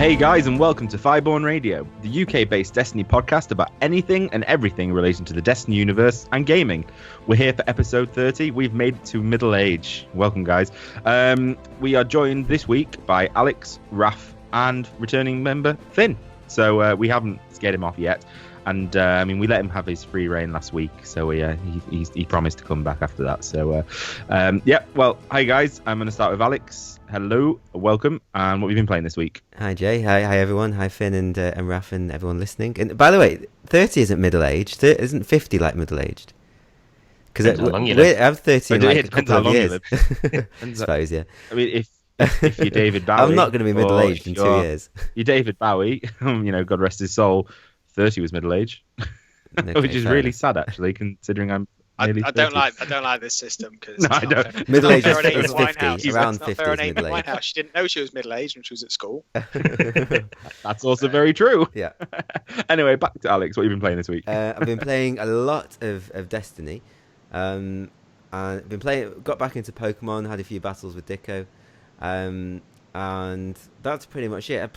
Hey guys, and welcome to Fireborn Radio, the UK-based Destiny podcast about anything and everything relating to the Destiny universe and gaming. We're here for episode 30. We've made it to middle age. Welcome, guys. We are joined this week by Alex, Raf, and returning member Finn. So we haven't scared him off yet. And we let him have his free reign last week, so he promised to come back after that. So, well, hi guys. I'm going to start with Alex. Hello, welcome, and what have you been playing this week? Hi Jay, hi everyone, hi Finn and Raf and everyone listening. And by the way, 30 isn't middle aged, isn't 50 like middle aged? Because I'm 30 in like a couple of years. I suppose, yeah. I mean, if you're David Bowie, I'm not going to be middle aged in 2 years. You're David Bowie, God rest his soul. 30 was middle age, okay, which is really sad actually, considering I'm. I don't like this system because no, I don't. Middle age is 50, around 50 is middle age. She didn't know she was middle aged when she was at school. That's also very true. Yeah. Anyway, back to Alex. What have you been playing this week? I've been playing a lot of Destiny, and got back into Pokemon. Had a few battles with Dicko, and that's pretty much it.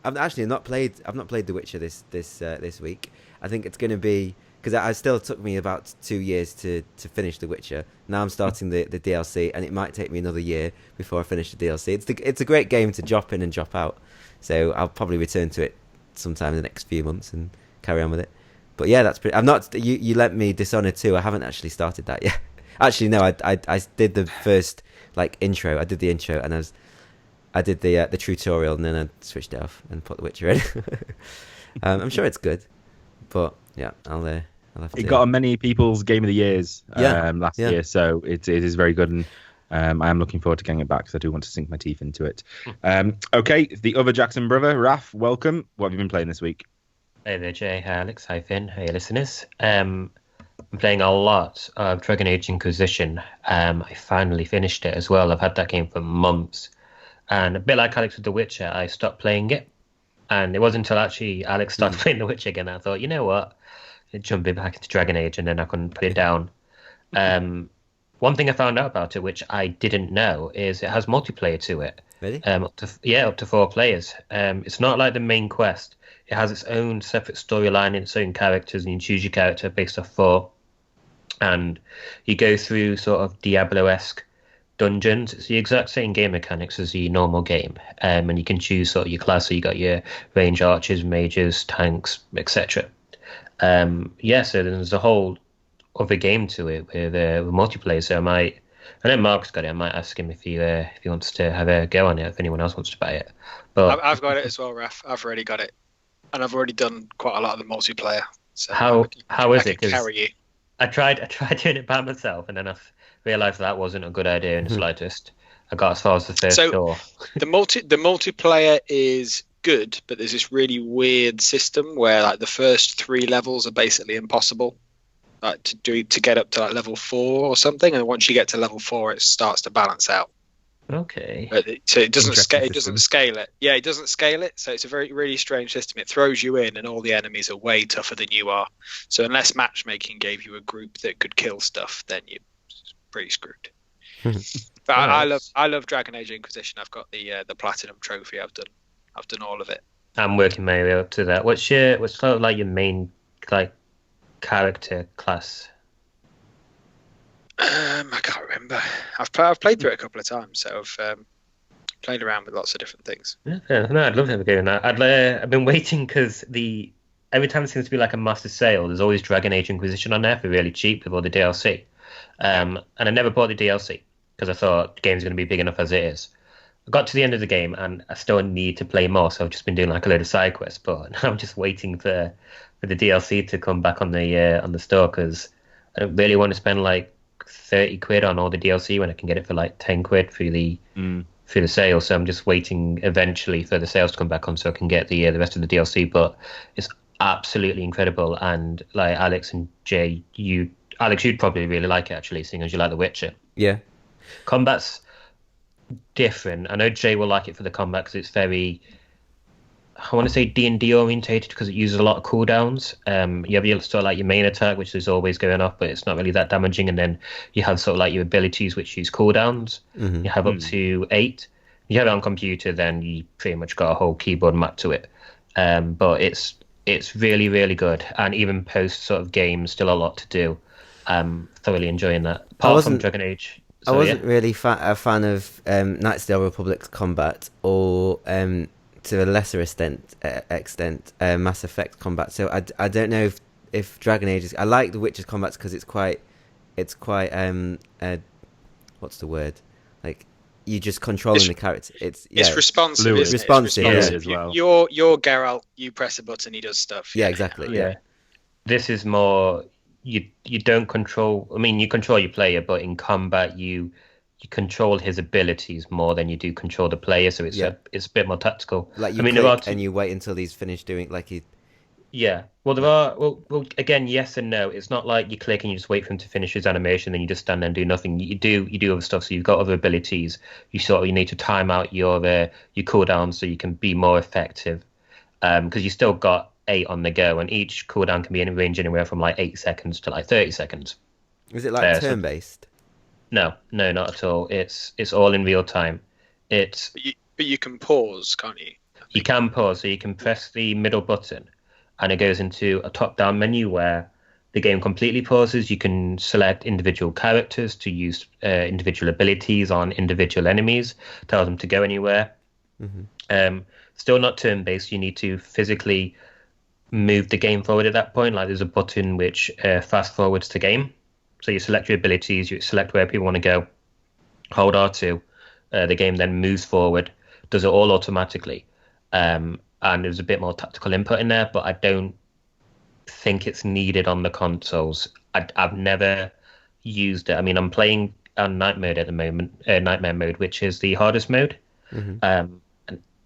I've not played The Witcher this week. I think it's going to be. Because it still took me about 2 years to finish The Witcher. Now I'm starting the DLC, and it might take me another year before I finish the DLC. It's a great game to drop in and drop out. So I'll probably return to it sometime in the next few months and carry on with it. But yeah, that's pretty. I'm not. You lent me Dishonored 2. I haven't actually started that yet. Actually, no. I did the first intro. I did the intro, and I did the tutorial, and then I switched it off and put The Witcher in. I'm sure it's good, but. Yeah, I'll have to. It got many people's Game of the Years last year, so it is very good, and I am looking forward to getting it back because I do want to sink my teeth into it. Okay, the other Jackson brother, Raf, welcome. What have you been playing this week? Hey there, Jay. Hi, Alex. Hi, Finn. Hey, listeners. I'm playing a lot of Dragon Age Inquisition. I finally finished it as well. I've had that game for months, and a bit like Alex with The Witcher, I stopped playing it, and it wasn't until actually Alex started playing The Witcher again I thought, you know what? Jumping back into Dragon Age, and then I couldn't put it down. One thing I found out about it, which I didn't know, is it has multiplayer to it. Really? Up to 4 players. It's not like the main quest. It has its own separate storyline and its own characters, and you choose your character based off 4. And you go through sort of Diablo-esque dungeons. It's the exact same game mechanics as the normal game. And you can choose sort of your class, so you got your range archers, mages, tanks, etc. So there's a whole other game to it with multiplayer. So I know Mark's got it. I might ask him if he wants to have a go on it, if anyone else wants to buy it. But I've got it as well, Raf. I've already got it, and I've already done quite a lot of the multiplayer. So how is it? Carry you. I tried doing it by myself, and then I realised that wasn't a good idea in the slightest. I got as far as the first door. the multiplayer is good, but there's this really weird system where the first 3 levels are basically impossible to get up to level 4 or something, and once you get to level 4 it starts to balance out. Okay. So it doesn't scale it. Yeah, it doesn't scale it, so it's a very really strange system. It throws you in and all the enemies are way tougher than you are, so unless matchmaking gave you a group that could kill stuff, then you're pretty screwed. But I love Dragon Age Inquisition. I've got the platinum trophy. I've done all of it. I'm working my way up to that. What's sort of like your main character class? I can't remember. I've played through it a couple of times, so I've played around with lots of different things. Yeah, no, I'd love to have a go in that. I've been waiting because every time it seems to be like a massive sale, there's always Dragon Age Inquisition on there for really cheap with all the DLC. And I never bought the DLC because I thought the game's going to be big enough as it is. I got to the end of the game and I still need to play more, so I've just been doing a load of side quests. But now I'm just waiting for the DLC to come back on the store because I don't really want to spend 30 quid on all the DLC when I can get it for 10 quid through the sale. So I'm just waiting eventually for the sales to come back on so I can get the rest of the DLC. But it's absolutely incredible, and Alex and Jay, Alex, you'd probably really like it actually, seeing as you like The Witcher. Yeah. Combat's different. I know Jay will like it for the combat because it's very, I want to say D&D orientated because it uses a lot of cooldowns. You have your main attack, which is always going off, but it's not really that damaging. And then you have your abilities, which use cooldowns. Mm-hmm. You have up to 8. you have it on computer, then you pretty much got a whole keyboard map to it. But it's really, really good, and even post sort of games, still a lot to do. Thoroughly enjoying that. Apart from Dragon Age. I wasn't really a fan of Knights of the Old Republic's combat, or to a lesser extent, Mass Effect combat. So I don't know if Dragon Age is. I like The Witcher's combats because it's quite what's the word? Like, you just controlling the character. It's responsive. It's responsive. As well. You're Geralt. You press a button, he does stuff. Yeah, exactly. Yeah. This is more. You don't control. I mean, you control your player, but in combat, you control his abilities more than you do control the player. So it's a bit more tactical. Like you click and you wait until he's finished doing like he. Yeah. Well, there are. Well, again, yes and no. It's not like you click and you just wait for him to finish his animation, then you just stand there and do nothing. You do other stuff. So you've got other abilities. You need to time out your cooldown so you can be more effective. Because you still got 8 on the go, and each cooldown can be in range anywhere from like 8 seconds to like 30 seconds. Is it like turn-based? No, not at all. It's all in real time. But you can pause, can't you? You can pause, so you can press the middle button, and it goes into a top-down menu where the game completely pauses. You can select individual characters to use individual abilities on individual enemies, tell them to go anywhere. Mm-hmm. Still not turn-based. You need to physically move the game forward at that point. Like, there's a button which fast forwards the game. So you select your abilities, you select where people want to go, hold R2, the game then moves forward, does it all automatically. And there's a bit more tactical input in there, but I don't think it's needed on the consoles. I've never used it. I mean, I'm playing on Night Mode at the moment, Nightmare Mode, which is the hardest mode. Mm-hmm. And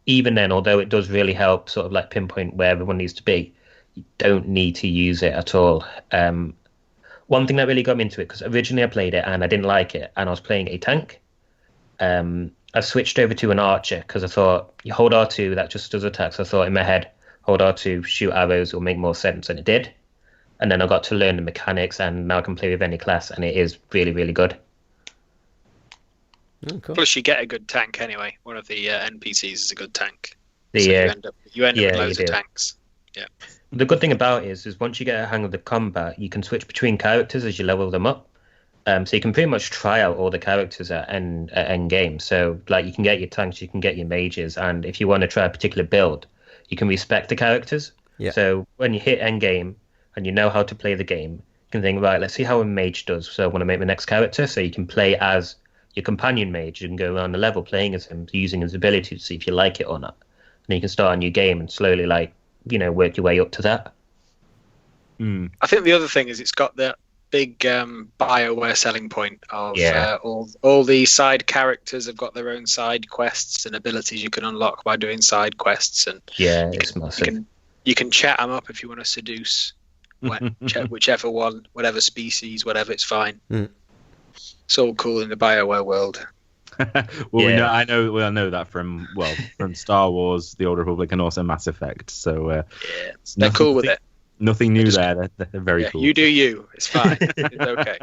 even then, although it does really help sort of like pinpoint where everyone needs to be, you don't need to use it at all. One thing that really got me into it, because originally I played it and I didn't like it, and I was playing a tank. I switched over to an archer because I thought, you hold R2, that just does attacks. I thought in my head, hold R2, shoot arrows will make more sense, and it did. And then I got to learn the mechanics, and now I can play with any class, and it is really, really good. Oh, cool. Plus, you get a good tank anyway. One of the NPCs is a good tank. So you end up with loads of tanks. Yeah. The good thing about it is once you get a hang of the combat, you can switch between characters as you level them up. So you can pretty much try out all the characters at end game. So like, you can get your tanks, you can get your mages, and if you want to try a particular build, you can respec the characters. Yeah. So when you hit end game and you know how to play the game, you can think, right, let's see how a mage does. So I want to make the next character. So you can play as your companion mage. You can go around the level playing as him, using his ability to see if you like it or not. And then you can start a new game and slowly, like, work your way up to that. I think the other thing is it's got that big BioWare selling point of all the side characters have got their own side quests and abilities you can unlock by doing side quests, and it's massive. You can chat them up if you want to seduce whichever one, whatever species, whatever, it's fine. It's all cool in the BioWare world. We know that from Star Wars, The Old Republic, and also Mass Effect. So they're cool with it. Nothing new there. They're very cool. You do you. It's fine. It's okay.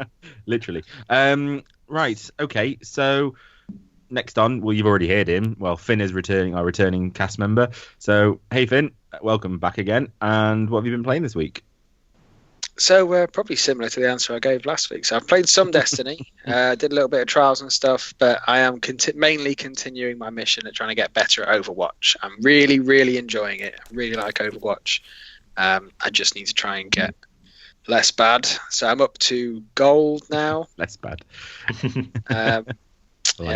Literally. Right. Okay. So next on, well, you've already heard him. Well, Finn is our returning cast member. So hey, Finn, welcome back again. And what have you been playing this week? So probably similar to the answer I gave last week. So I've played some Destiny, did a little bit of trials and stuff, but I am mainly continuing my mission at trying to get better at Overwatch. I'm really, really enjoying it. I really like Overwatch. I just need to try and get less bad. So I'm up to gold now. Less bad.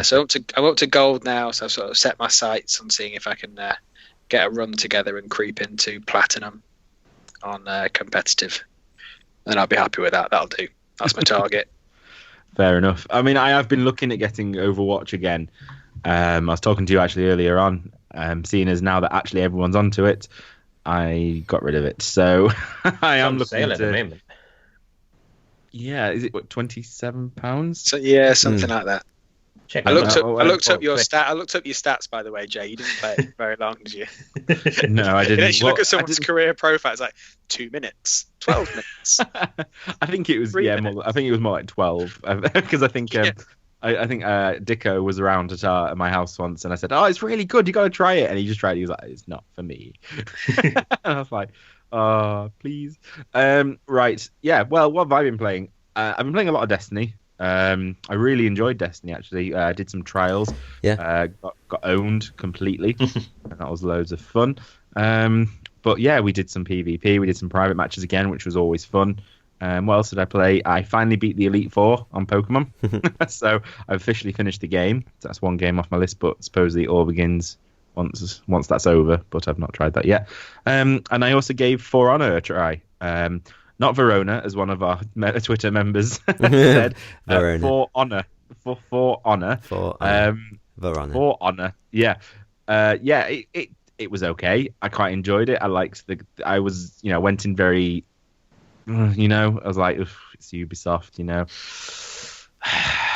So I'm up to gold now. So I've sort of set my sights on seeing if I can get a run together and creep into platinum on competitive. And I'll be happy with that. That'll do. That's my target. Fair enough. I mean, I have been looking at getting Overwatch again. I was talking to you actually earlier on, seeing as now that actually everyone's onto it, I got rid of it. So I am looking at the moment. Yeah, is it £27? So yeah, something like that. Check I looked up your stats, by the way, Jay. You didn't play it very long, did you? No, I didn't. You look at someone's career profile. It's like 2 minutes, 12 minutes. I think it was more. I think it was more like 12 because I think I think Dicko was around at my house once, and I said, "Oh, it's really good. You got to try it." And he just tried it. He was like, "It's not for me." And I was like, "Oh, please." Right. Yeah. Well, what have I been playing? I've been playing a lot of Destiny. I really enjoyed Destiny, actually. I did some trials. Yeah. Got owned completely. And that was loads of fun. But yeah, we did some PvP. We did some private matches again, which was always fun. What else did I play? I finally beat the Elite Four on Pokemon. So I officially finished the game. That's one game off my list, but supposedly it all begins once that's over, but I've not tried that yet. And I also gave For Honor a try. Not Verona, as one of our Twitter members said. Verona. For Honor. For Honor. Verona. For Honor. Yeah. It was okay. I quite enjoyed it. I liked I was, went in very, I was like, it's Ubisoft,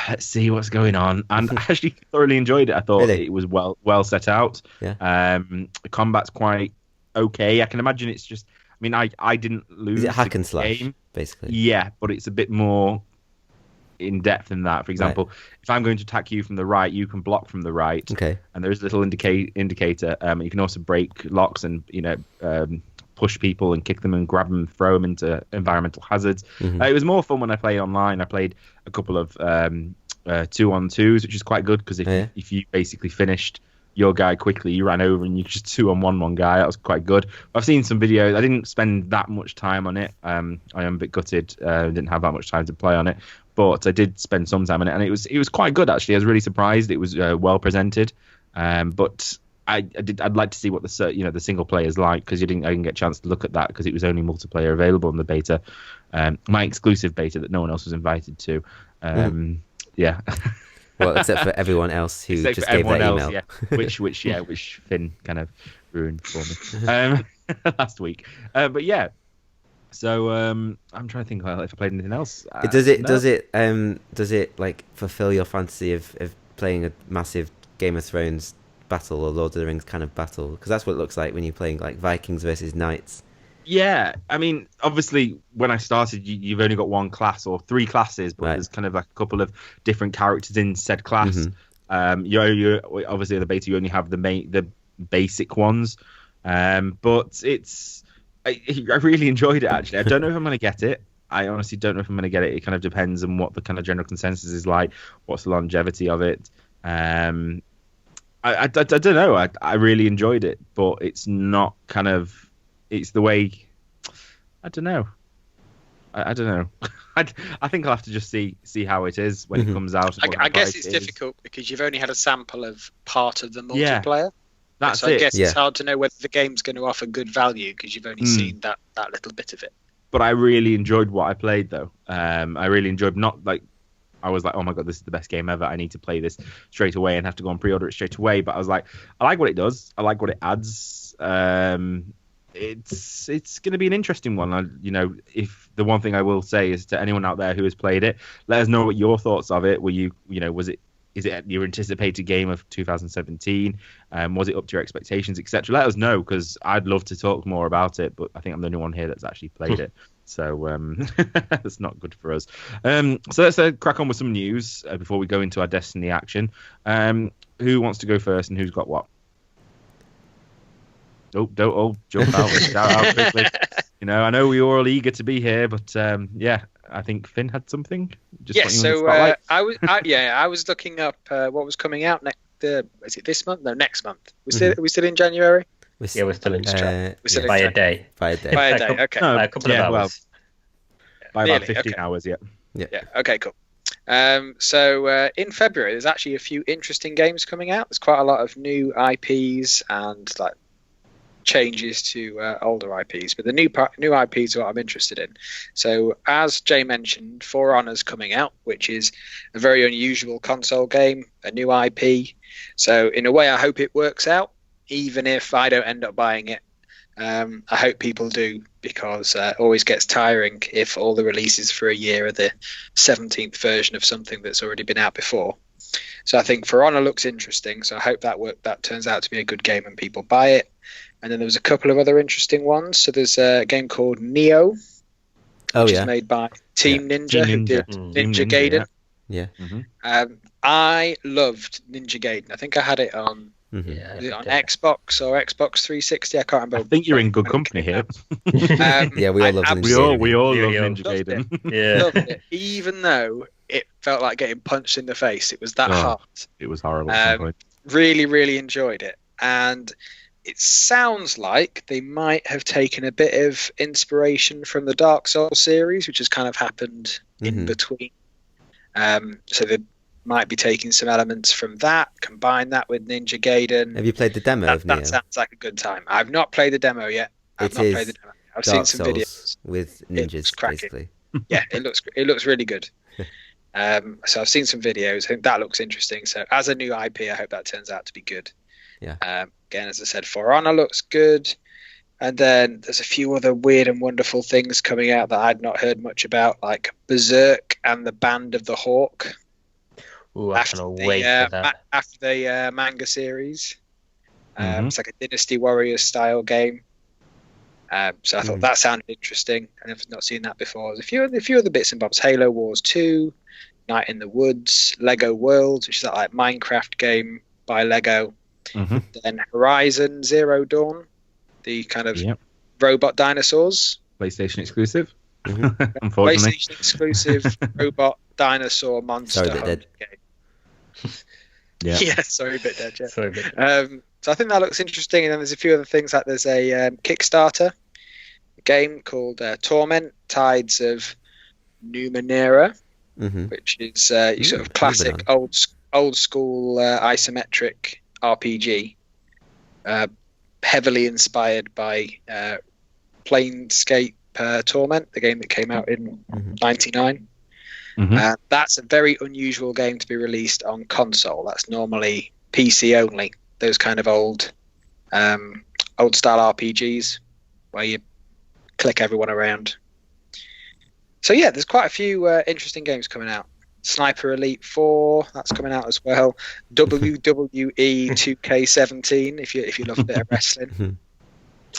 let's see what's going on. And I actually thoroughly enjoyed it. I thought it was well set out. Yeah. The combat's quite okay. I can imagine it's just, I didn't lose. Is it hack and slash, game. basically? Yeah, but it's a bit more in depth than that. For example, if I'm going to attack you from the right, you can block from the right. Okay. And there's a little indicator. You can also break locks and push people and kick them and grab them and throw them into environmental hazards. Mm-hmm. It was more fun when I played online. I played a couple of 2-on-2s, which is quite good because if you basically finished your guy quickly, you ran over and you could just 2-on-1 one guy. That was quite good. I've seen some videos. I didn't spend that much time on it. I am a bit gutted. Didn't have that much time to play on it, but I did spend some time on it, and it was quite good actually. I was really surprised. It was well presented, but I'd like to see what the single player is like, because I didn't get a chance to look at that because it was only multiplayer available in the beta, my exclusive beta that no one else was invited to. Yeah. Well, except for everyone else who just gave their email. Yeah. Which Finn kind of ruined for me last week. But yeah. So I'm trying to think if I played anything else. Does it like fulfill your fantasy of playing a massive Game of Thrones battle or Lord of the Rings kind of battle? Because that's what it looks like when you're playing like Vikings versus Knights. Yeah, obviously when I started, you've only got one class or three classes, but there's kind of like a couple of different characters in said class. Mm-hmm. You obviously in the beta you only have the basic ones, but I really enjoyed it actually. I don't know if I'm going to get it. I honestly don't know if I'm going to get it. It kind of depends on what the kind of general consensus is like. What's the longevity of it? I don't know. I really enjoyed it, but it's not kind of. It's the way. I don't know. I don't know. I think I'll have to just see how it is when it comes out. I guess it's difficult because you've only had a sample of part of the multiplayer. That's it. I guess it's hard to know whether the game's going to offer good value because you've only seen that little bit of it. But I really enjoyed what I played, though. I really enjoyed I was like, oh my god, this is the best game ever. I need to play this straight away and have to go and pre-order it straight away. But I was like, I like what it does. I like what it adds. It's going to be an interesting one. If the one thing I will say is to anyone out there who has played it, let us know what your thoughts of it. Is it your anticipated game of 2017? Was it up to your expectations, etc.? Let us know, because I'd love to talk more about it, but I think I'm the only one here that's actually played it. So that's not good for us. So let's crack on with some news before we go into our Destiny action. Who wants to go first and who's got what? Oh, don't all jump out and shout out quickly. I know we were all eager to be here, but I think Finn had something. I was looking up what was coming out next. Is it this month? No, next month. Are we still in January? We're still in January. By a day. Okay. No, a couple of hours. By about 15 hours, yeah. Okay, cool. So in February, there's actually a few interesting games coming out. There's quite a lot of new IPs and changes to older IPs, but the new IPs are what I'm interested in. So as Jay mentioned, For Honor's coming out, which is a very unusual console game, a new IP. So in a way, I hope it works out, even if I don't end up buying it. I hope people do, because it always gets tiring if all the releases for a year are the 17th version of something that's already been out before. So I think For Honor looks interesting, so I hope that turns out to be a good game and people buy it. And then there was a couple of other interesting ones. So there's a game called Neo, which is made by Team Ninja, who did Ninja Gaiden. Yeah. I loved Ninja Gaiden. I think I had it on. Yeah, Was it on Xbox or Xbox 360? I can't remember. I think you're in good company here. Yeah, we all love Ninja Gaiden. We all love Yeah. Ninja Gaiden. Yeah. Loved it, even though it felt like getting punched in the face. It was that hard. It was horrible at some point. Really, really enjoyed it. And it sounds like they might have taken a bit of inspiration from the Dark Souls series, which has kind of happened in between. So they might be taking some elements from that, combine that with Ninja Gaiden. Have you played the demo of Neo? That sounds like a good time. I've not played the demo yet. I've seen some videos with ninjas, basically. Yeah, it looks really good. So I've seen some videos. I think that looks interesting. So as a new IP, I hope that turns out to be good. Yeah. Again, as I said, For Honor looks good. And then there's a few other weird and wonderful things coming out that I'd not heard much about, like Berserk and the Band of the Hawk. Ooh, I can't wait for that. After the manga series. It's like a Dynasty Warriors style game. So I thought that sounded interesting. I've not seen that before. There's a few other bits and bobs. Halo Wars 2, Night in the Woods, Lego Worlds, which is that like Minecraft game by Lego. Then Horizon Zero Dawn, the kind of robot dinosaurs. PlayStation exclusive. Unfortunately. PlayStation exclusive robot dinosaur monster game. Yeah, sorry, a bit dead. Yeah. Sorry, but So I think that looks interesting. And then there's a few other things, like there's a Kickstarter game called Torment Tides of Numenera, which is your sort of classic old school isometric RPG, heavily inspired by Planescape Torment, the game that came out in '99. That's a very unusual game to be released on console. That's normally PC only. Those kind of old style RPGs where you click everyone around. So yeah, there's quite a few interesting games coming out. Sniper Elite 4, that's coming out as well. WWE 2K17, if you love a bit of wrestling,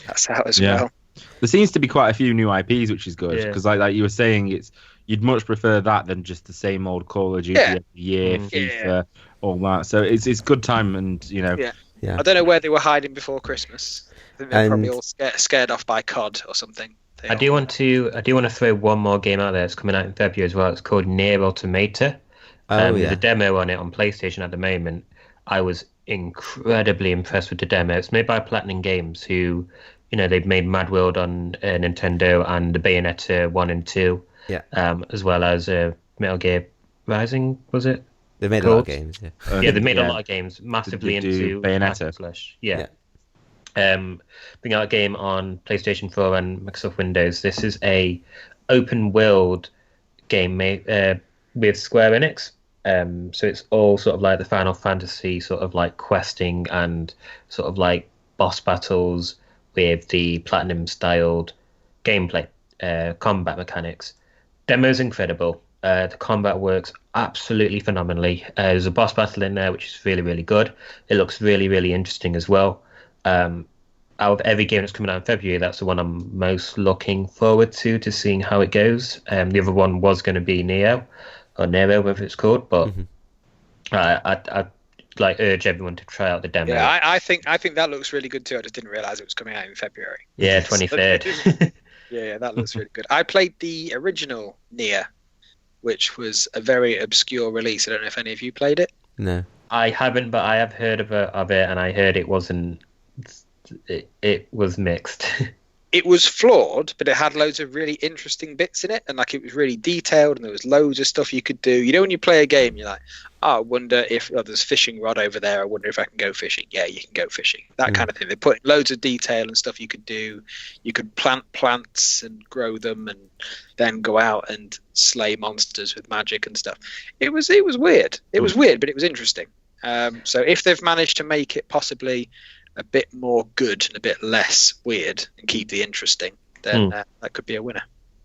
that's out as well. There seems to be quite a few new IPs, which is good because, like you were saying, you'd much prefer that than just the same old Call of Duty every year, FIFA, all that. So it's good time, and you know. Yeah. I don't know where they were hiding before Christmas. I think they're probably all scared off by COD or something. I do want to throw one more game out there. It's coming out in February as well. It's called Nier Automata. There's a demo on it on PlayStation at the moment. I was incredibly impressed with the demo. It's made by Platinum Games, who, they've made Mad World on Nintendo and the Bayonetta 1 and 2. Yeah. As well as Metal Gear Rising, was it? They've made a lot of games. Yeah. They've made a lot of games, massively into Bayonetta. Bring out a game on PlayStation 4 and Microsoft Windows. This is a open world game made with Square Enix. So it's all sort of like the Final Fantasy sort of like questing and sort of like boss battles with the Platinum styled gameplay, combat mechanics. Demo's incredible. The combat works absolutely phenomenally. There's a boss battle in there which is really, really good. It looks really, really interesting as well. Out of every game that's coming out in February, that's the one I'm most looking forward to seeing how it goes. The other one was going to be Nero, whatever it's called, but I urge everyone to try out the demo. Yeah, I think that looks really good too. I just didn't realize it was coming out in February. Yeah, 23rd. Yeah, that looks really good. I played the original Nier, which was a very obscure release. I don't know if any of you played it. No, I haven't, but I have heard of it, and I heard it wasn't. It was mixed. It was flawed, but it had loads of really interesting bits in it, and like it was really detailed, and there was loads of stuff you could do. When you play a game, you're like, I wonder if there's a fishing rod over there. I wonder if I can go fishing. Yeah, you can go fishing. That kind of thing. They put in loads of detail and stuff you could do. You could plant plants and grow them, and then go out and slay monsters with magic and stuff. It was weird. It was weird, but it was interesting. So if they've managed to make it possibly a bit more good and a bit less weird and keep the interesting, then that could be a winner.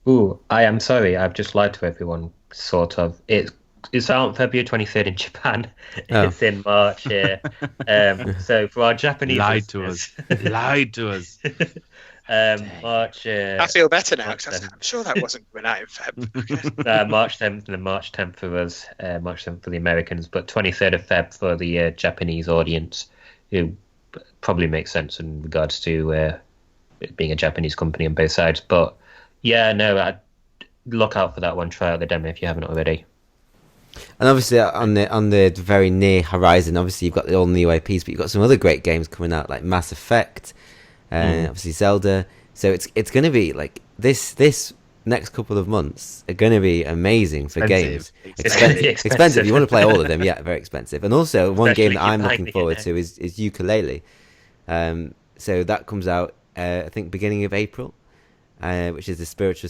Ooh, I am sorry. I've just lied to everyone, sort of. It's It's out February 23rd in Japan. Oh. It's in March here. So for our Japanese Lied to us. March. I feel better now March because 7th. I'm sure that wasn't coming out in Feb. March 10th and then March 10th for us, March 10th for the Americans, but 23rd of Feb for the Japanese audience, who probably makes sense in regards to it being a Japanese company on both sides. But yeah, no, I'd look out for that one. Try out the demo if you haven't already. And obviously on the very near horizon, obviously you've got the all new IPs, but you've got some other great games coming out like Mass Effect, obviously Zelda. So it's going to be like this next couple of months are going to be amazing for games. Expensive. You want to play all of them? Yeah, very expensive. And also one game that I'm looking forward to is Ukulele. So that comes out I think beginning of April, which is the spiritual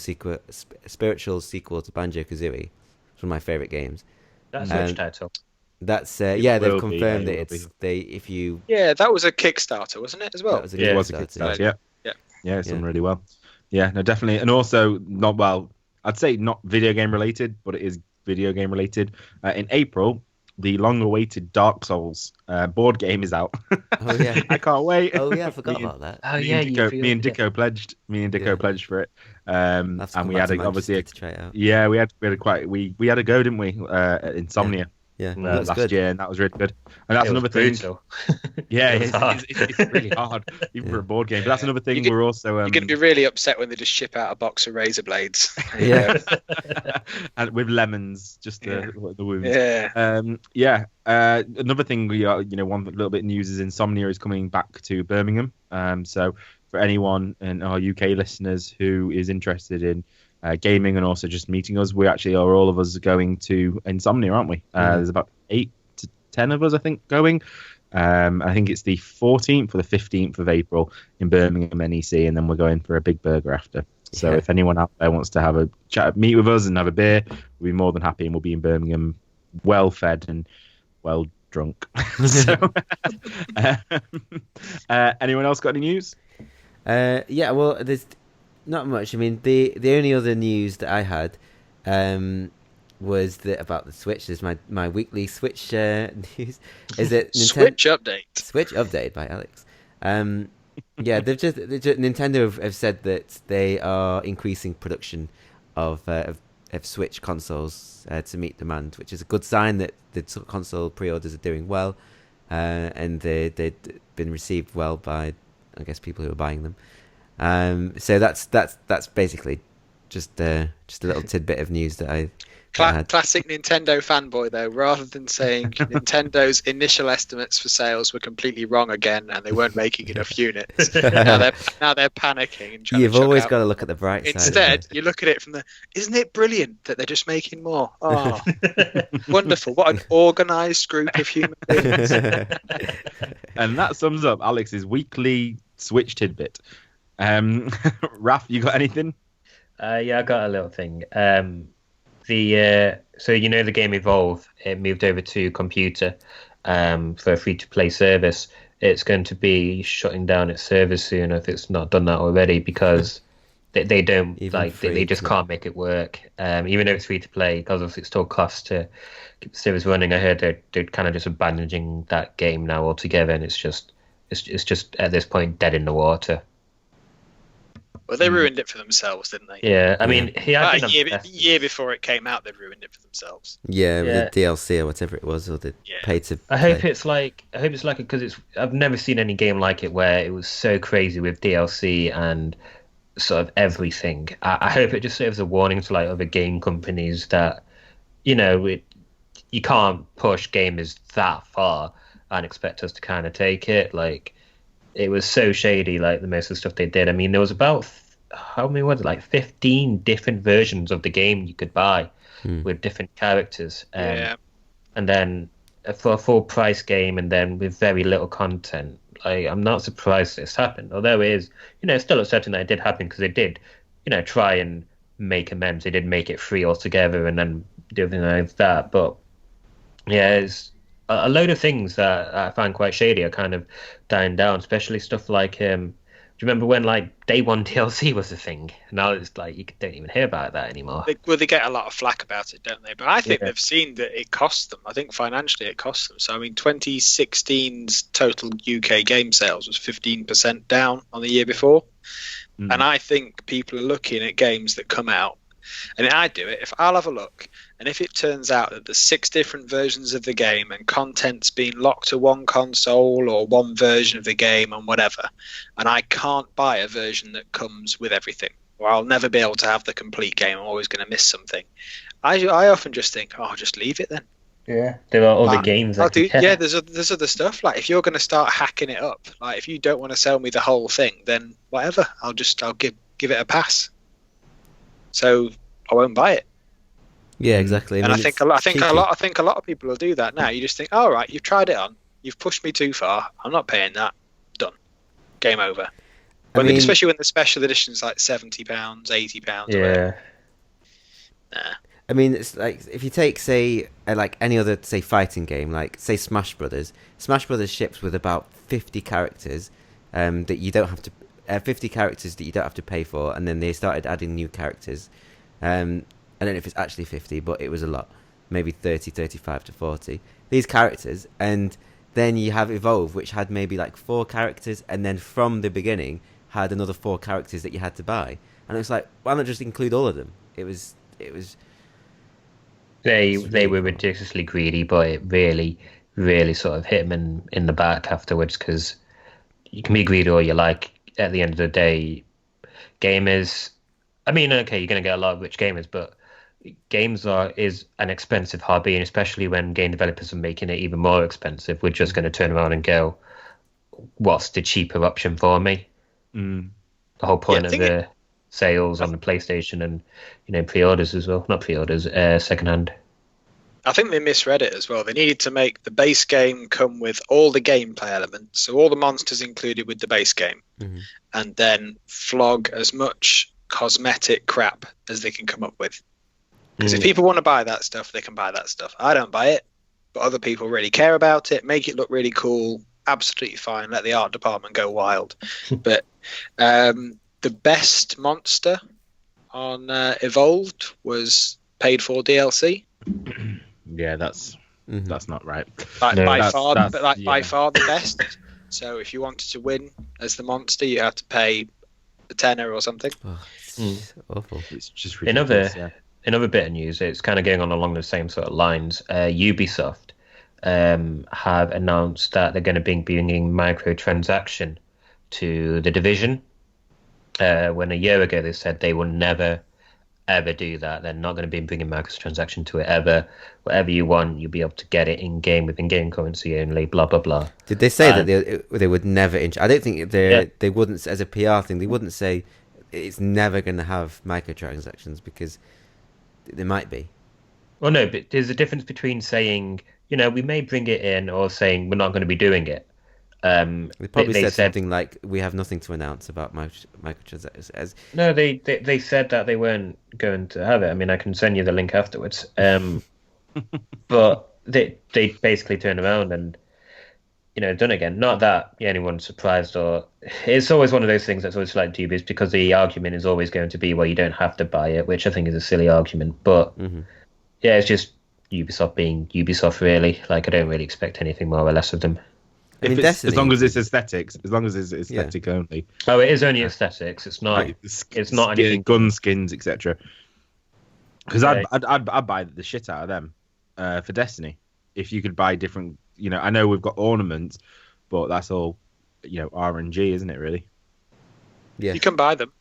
sequel to Banjo-Kazooie. It's one of my favorite games. That's a Switch title. That's they've confirmed that if you that was a Kickstarter, wasn't it, as well? That was a Kickstarter. Yeah, it's done really well. Yeah, no, definitely, and also I'd say not video game related, but it is video game related. In April, the long-awaited Dark Souls board game is out. Oh yeah, I can't wait. Oh yeah, I forgot about that. Oh me and Dicko pledged. Me and Dicko pledged for it. And we had obviously to try it out. Yeah, we had a go, didn't we? Insomnia. Yeah, last year, and that was really good. And that's another thing. Yeah, it's really hard, even for a board game. But that's another thing. We're also you're going to be really upset when they just ship out a box of razor blades. Yeah, and with lemons, just the wounds. Yeah. Another thing one little bit of news is Insomnia is coming back to Birmingham. So for anyone and our UK listeners who is interested in gaming and also just meeting us, we actually are all of us going to Insomnia, aren't we? There's about 8 to 10 of us, I think, going. I think it's the 14th or the 15th of April in Birmingham NEC, and then we're going for a big burger after. So if anyone out there wants to have a chat, meet with us and have a beer, we'll be more than happy, and we'll be in Birmingham, well fed and well drunk. So, anyone else got any news? Yeah, well, there's not much. I mean, the only other news that I had was about the Switch. There's my weekly Switch news. Is it Switch update? Switch update by Alex. Yeah, Nintendo have said that they are increasing production of Switch consoles to meet demand, which is a good sign that the console pre-orders are doing well, and they've been received well by, I guess, people who are buying them. So that's basically just a little tidbit of news that I had. Classic Nintendo fanboy, though. Rather than saying Nintendo's initial estimates for sales were completely wrong again and they weren't making enough units, now they're panicking and trying You've to always got to look at the bright side. Instead, you look at it from isn't it brilliant that they're just making more? Oh, wonderful. What an organised group of human beings. And that sums up Alex's weekly Switch tidbit. Raph, you got anything? Yeah, I got a little thing. So the game Evolve, it moved over to computer for a free-to-play service. It's going to be shutting down its servers soon if it's not done that already, because they don't they just can't make it work. Even though it's free-to-play, because obviously it still costs to keep the servers running. I heard they're kind of just abandoning that game now altogether, and it's just at this point dead in the water. Well, they ruined it for themselves, didn't they? Yeah, I mean, a year before it came out, they ruined it for themselves. Yeah, with the DLC or whatever it was, or the pay to. I hope it's like it because I've never seen any game like it where it was so crazy with DLC and sort of everything. I hope it just serves a warning to like other game companies that you can't push gamers that far and expect us to kind of take it. Like, it was so shady, like the most of the stuff they did. I mean, there was about how many was it? Like 15 different versions of the game you could buy with different characters. And then for a full price game, and then with very little content. Like, I'm not surprised this happened. Although it is, still upsetting that it did happen, because they did, try and make amends. They did make it free altogether, and then do everything like that. But yeah, it's a load of things that I find quite shady are kind of dying down, especially stuff like, do you you remember when like day one DLC was a thing? Now it's like you don't even hear about that anymore. They get a lot of flack about it, don't they? But I think they've seen that it costs them. I think financially it costs them. So I mean, 2016's total UK game sales was 15% down on the year before, and I think people are looking at games that come out. And I do it. If I'll have a look, and if it turns out that there's 6 different versions of the game and content's been locked to one console or one version of the game and whatever, and I can't buy a version that comes with everything, or I'll never be able to have the complete game, I'm always going to miss something, I often just think, oh, just leave it then. Yeah, there are other games. Yeah, there's other stuff. Like if you're going to start hacking it up, like if you don't want to sell me the whole thing, then whatever, I'll give it a pass. So I won't buy it. Yeah, exactly. I think a lot of people will do that now. You just think, all right, you've tried it on, you've pushed me too far. I'm not paying that. Done. Game over. Especially when the special edition's like £70, £80. Yeah. Nah. I mean, it's like if you take, say, like any other, say, fighting game, like say Smash Brothers. Smash Brothers ships with about 50 characters that you don't have to. 50 characters that you don't have to pay for, and then they started adding new characters. I don't know if it's actually 50, but it was a lot. Maybe 30, 35 to 40. These characters, and then you have Evolve, which had maybe like 4 characters, and then from the beginning had another 4 characters that you had to buy. And it's like, why not just include all of them? It was. They were ridiculously greedy, but it really, really sort of hit them in the back afterwards, because you can be greedy all you like. At the end of the day, gamers, I mean, okay, you're going to get a lot of rich gamers, but games is an expensive hobby, and especially when game developers are making it even more expensive, we're just going to turn around and go, what's the cheaper option for me? The whole point of the sales on the PlayStation and, pre-orders as well. Not pre-orders, secondhand. I think they misread it as well. They needed to make the base game come with all the gameplay elements, so all the monsters included with the base game, and then flog as much cosmetic crap as they can come up with. Because if people want to buy that stuff, they can buy that stuff. I don't buy it, but other people really care about it, make it look really cool, absolutely fine, let the art department go wild. But the best monster on Evolved was paid for DLC. Yeah, that's not right. By far the best. So if you wanted to win as the monster, you had to pay a tenner or something. It's awful. It's just ridiculous. Another bit of news, it's kind of going on along the same sort of lines. Ubisoft have announced that they're going to be bringing microtransaction to The Division. When a year ago they said they will never ever do that. They're not going to be bringing microtransaction to it ever. Whatever you want, you'll be able to get it in game with in-game currency only. Blah blah blah. Did they say that they would never? I don't think they wouldn't, as a PR thing. They wouldn't say it's never going to have microtransactions, because there might be. Well, no, but there's a difference between saying, we may bring it in, or saying we're not going to be doing it. They probably said something like, we have nothing to announce about microtransactions. No, they said that they weren't going to have it. I mean, I can send you the link afterwards. But they basically turned around and, done it again. Not that anyone's surprised, or it's always one of those things that's always like dubious, because the argument is always going to be, well, you don't have to buy it, which I think is a silly argument. But yeah, it's just Ubisoft being Ubisoft, really. Like, I don't really expect anything more or less of them. As long as it's aesthetics, aesthetic only. Oh, it is only aesthetics. It's not. It's not anything. Gun skins, etc. Because I'd buy the shit out of them for Destiny. If you could buy different, I know we've got ornaments, but that's all, RNG, isn't it? Really? Yeah. You can buy them.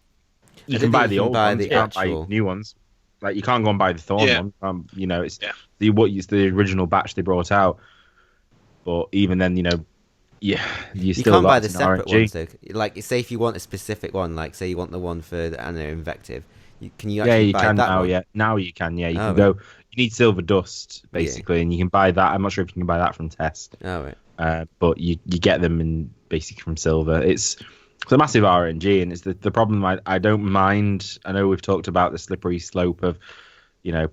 You can buy the old ones. You can't buy new ones. Like, you can't go and buy the Thorn one. It's the original batch they brought out. But even then, you still can't buy the separate ones, though. Like, say if you want a specific one, like say you want the one for Invective, can you actually buy that one? Yeah, now you can. Yeah, you can go. You need Silver Dust basically, and you can buy that. I'm not sure if you can buy that from Test. Oh right. But you get them in basically from Silver. It's a massive RNG, and it's the problem. I don't mind. I know we've talked about the slippery slope of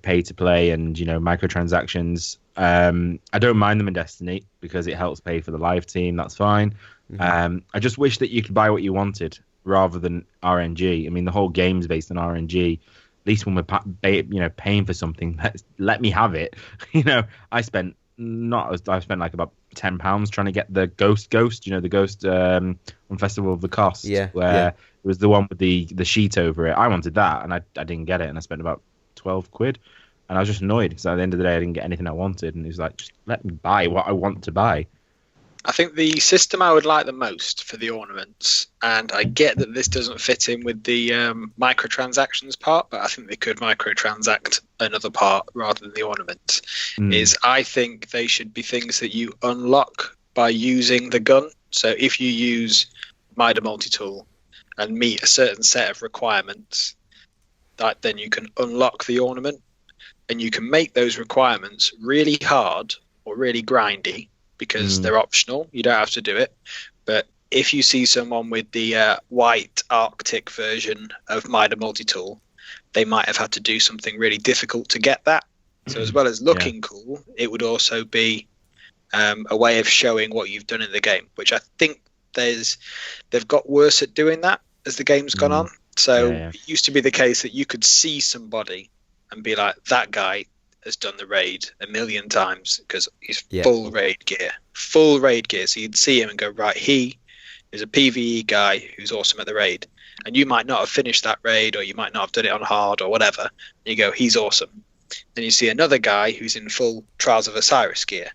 pay to play and microtransactions. I don't mind them in Destiny because it helps pay for the live team. That's fine. I just wish that you could buy what you wanted. rather than RNG. I mean, the whole game's based on RNG. At least when we're paying for something, let me have it. I spent like about £10 trying to get the Ghost, the Ghost on Festival of the Cost, where it was the one with the sheet over it. I wanted that, and I didn't get it, and I spent about £12, and I was just annoyed because at the end of the day I didn't get anything I wanted, and it was like, just let me buy what I want to buy. I think the system I would like the most for the ornaments, and I get that this doesn't fit in with the microtransactions part, but I think they could microtransact another part rather than the ornaments, is I think they should be things that you unlock by using the gun. So if you use Mida Multitool and meet a certain set of requirements, then you can unlock the ornament, and you can make those requirements really hard or really grindy, because they're optional. You don't have to do it. But if you see someone with the white Arctic version of Mida Multitool, they might have had to do something really difficult to get that. So as well as looking cool, it would also be a way of showing what you've done in the game, which I think they've got worse at doing that as the game's gone on. So it used to be the case that you could see somebody and be like, that guy has done the raid 1,000,000 times because he's full raid gear. So you'd see him and go, right, he is a PvE guy who's awesome at the raid. And you might not have finished that raid, or you might not have done it on hard or whatever. And you go, he's awesome. Then you see another guy who's in full Trials of Osiris gear,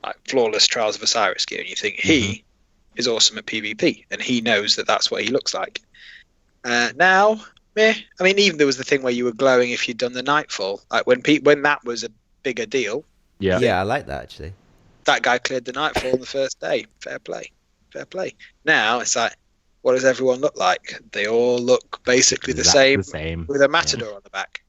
like flawless Trials of Osiris gear. And you think, he is awesome at PvP. And he knows that that's what he looks like. Now... I mean, even there was the thing where you were glowing if you'd done the Nightfall. Like when that was a bigger deal. Yeah, I like that actually. That guy cleared the Nightfall on the first day. Fair play. Now it's like, what does everyone look like? They all look basically the same with a Matador on the back.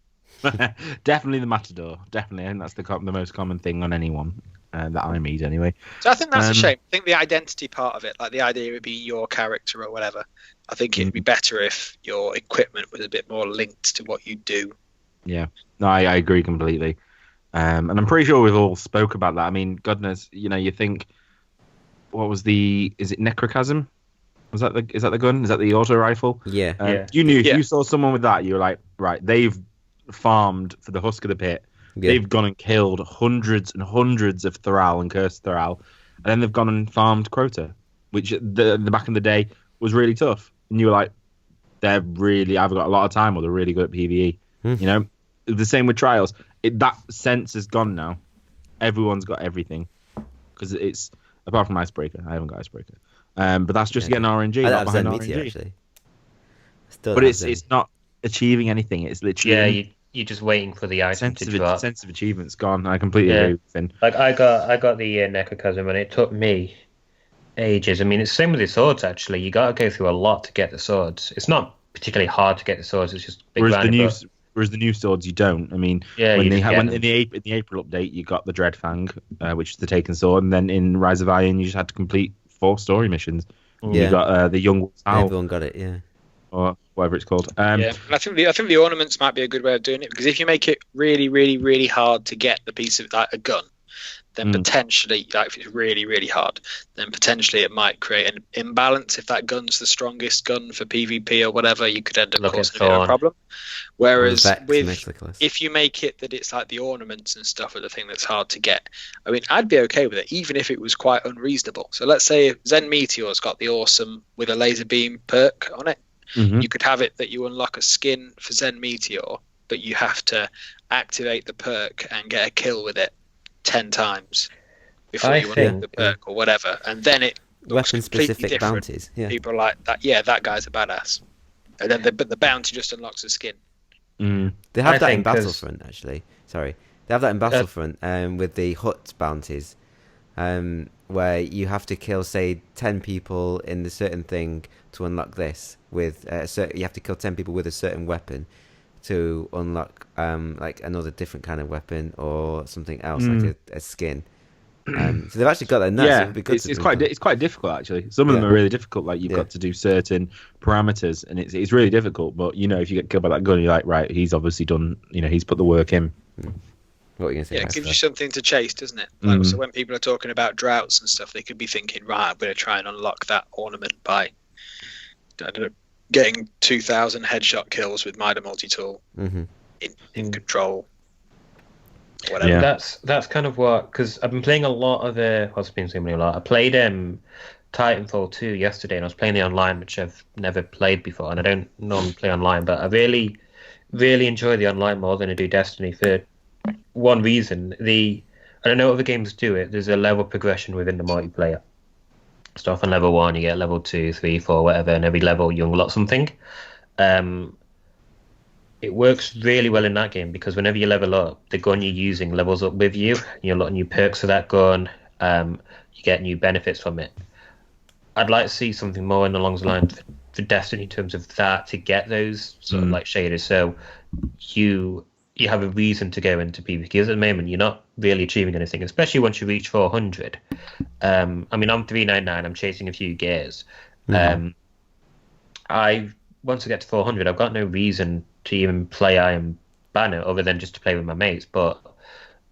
Definitely the Matador. Definitely, I think that's the most common thing on anyone that I meet anyway. So I think that's a shame. I think the identity part of it, like the idea of it being your character or whatever, I think it'd be better if your equipment was a bit more linked to what you do. Yeah, no, I agree completely. And I'm pretty sure we've all spoke about that. I mean, goodness, you think, is it Necrochasm? Is that the gun? Is that the auto rifle? Yeah. You knew if you saw someone with that, you were like, right, they've farmed for the Husk of the Pit. Yeah. They've gone and killed hundreds and hundreds of Thrall and Cursed Thrall, and then they've gone and farmed Crota, which the back in the day was really tough. And you were like, they're really either got a lot of time or they're really good at PvE. The same with Trials. That sense is gone now. Everyone's got everything because it's apart from Icebreaker. I haven't got Icebreaker, but that's just getting RNG. Not behind RNG. Actually. But it's not achieving anything. It's literally you're just waiting for the item to drop. Sense of achievement's gone. I completely agree with Finn. Like I got the Necrochasm, and it took me ages. I mean, it's the same with the swords. Actually, you got to go through a lot to get the swords. It's not particularly hard to get the swords. It's just big. Whereas the new swords, you don't. I mean, in the April update, you got the Dreadfang, which is the Taken Sword, and then in Rise of Iron, you just had to complete 4 story missions. You got the Young Wolf's Howl. Everyone got it, or whatever it's called. And I think the ornaments might be a good way of doing it, because if you make it really, really, really hard to get the piece of like a gun, then potentially, like if it's really, really hard, then potentially it might create an imbalance. If that gun's the strongest gun for PvP or whatever, you could end up causing a bit of a problem. Whereas if you make it that it's like the ornaments and stuff are the thing that's hard to get, I mean, I'd be okay with it, even if it was quite unreasonable. So let's say if Zen Meteor's got the awesome with a laser beam perk on it, you could have it that you unlock a skin for Zen Meteor, but you have to activate the perk and get a kill with it 10 times before you unlock the perk or whatever, and then it looks completely different. Bounties. Yeah. People are like that. Yeah, that guy's a badass, and then the bounty just unlocks a skin. They have that in Battlefront, actually. Sorry, they have that in Battlefront with the hut bounties, where you have to kill, say, 10 people in the certain thing to unlock this. With you have to kill 10 people with a certain weapon to unlock like another different kind of weapon or something else, like a skin. So they've actually got that. Yeah, it's quite difficult actually. Some of them are really difficult. Like you've got to do certain parameters, and it's really difficult. But if you get killed by that gun, you're like, right, he's obviously done. He's put the work in. What are you gonna say? Yeah, it gives you something to chase, doesn't it? Like, so when people are talking about droughts and stuff, they could be thinking, right, I'm going to try and unlock that ornament by I don't know, getting 2,000 headshot kills with Mida multi-tool in control. Whatever. Yeah. That's kind of what, because I've been playing a lot of I played Titanfall 2 yesterday, and I was playing the online, which I've never played before, and I don't normally play online, but I really, really enjoy the online more than I do Destiny for one reason. I don't know other games do it. There's a level progression within the multiplayer. Start off on level 1, you get level 2, 3, 4, whatever, and every level you unlock something. It works really well in that game because whenever you level up, the gun you're using levels up with you. You unlock new perks for that gun. You get new benefits from it. I'd like to see something more along the lines for Destiny in terms of that, to get those sort of like shaders. So you have a reason to go into PvP. Because at the moment, you're not really achieving anything, especially once you reach 400. I mean, I'm 399. I'm chasing a few gears. Once I get to 400, I've got no reason to even play Iron Banner other than just to play with my mates. But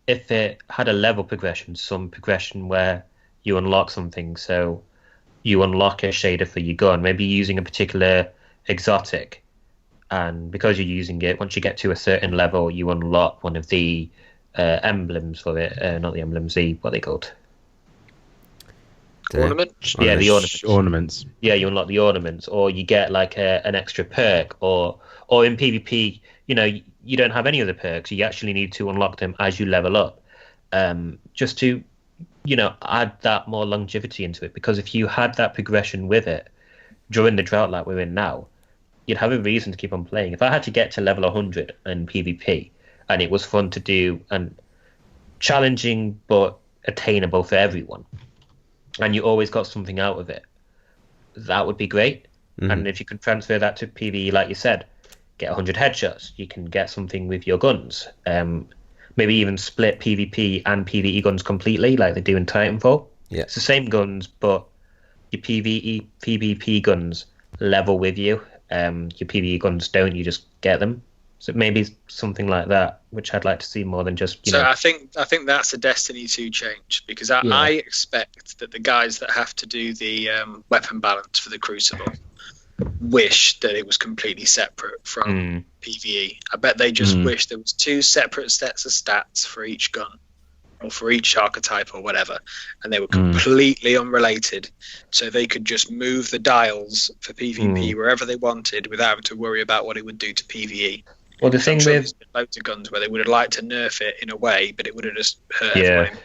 if it had a level progression, some progression where you unlock something, so you unlock a shader for your gun, maybe using a particular exotic, and because you're using it, once you get to a certain level, you unlock one of the emblems for it. Not the emblems, what are they called? Ornaments? Yeah, the ornaments. Ornaments. Yeah, you unlock the ornaments, or you get like an extra perk, or in PvP, you don't have any other perks. You actually need to unlock them as you level up, just to, add that more longevity into it. Because if you had that progression with it during the drought like we're in now, you'd have a reason to keep on playing. If I had to get to level 100 in PvP, and it was fun to do and challenging but attainable for everyone, and you always got something out of it, that would be great. And if you could transfer that to PvE, like you said, get 100 headshots, you can get something with your guns. Maybe even split PvP and PvE guns completely, like they do in Titanfall. Yeah. It's the same guns, but your PvP guns level with you. Your PvE guns don't, you just get them. So maybe something like that, which I'd like to see more than just, So I think that's a Destiny 2 change, because I expect that the guys that have to do the weapon balance for the Crucible wish that it was completely separate from PvE. I bet they just wish there was 2 separate sets of stats for each gun or for each archetype or whatever, and they were completely unrelated, so they could just move the dials for PvP wherever they wanted without having to worry about what it would do to PvE. Well, the thing with loads of guns where they would have liked to nerf it in a way, but it would have just hurt everyone in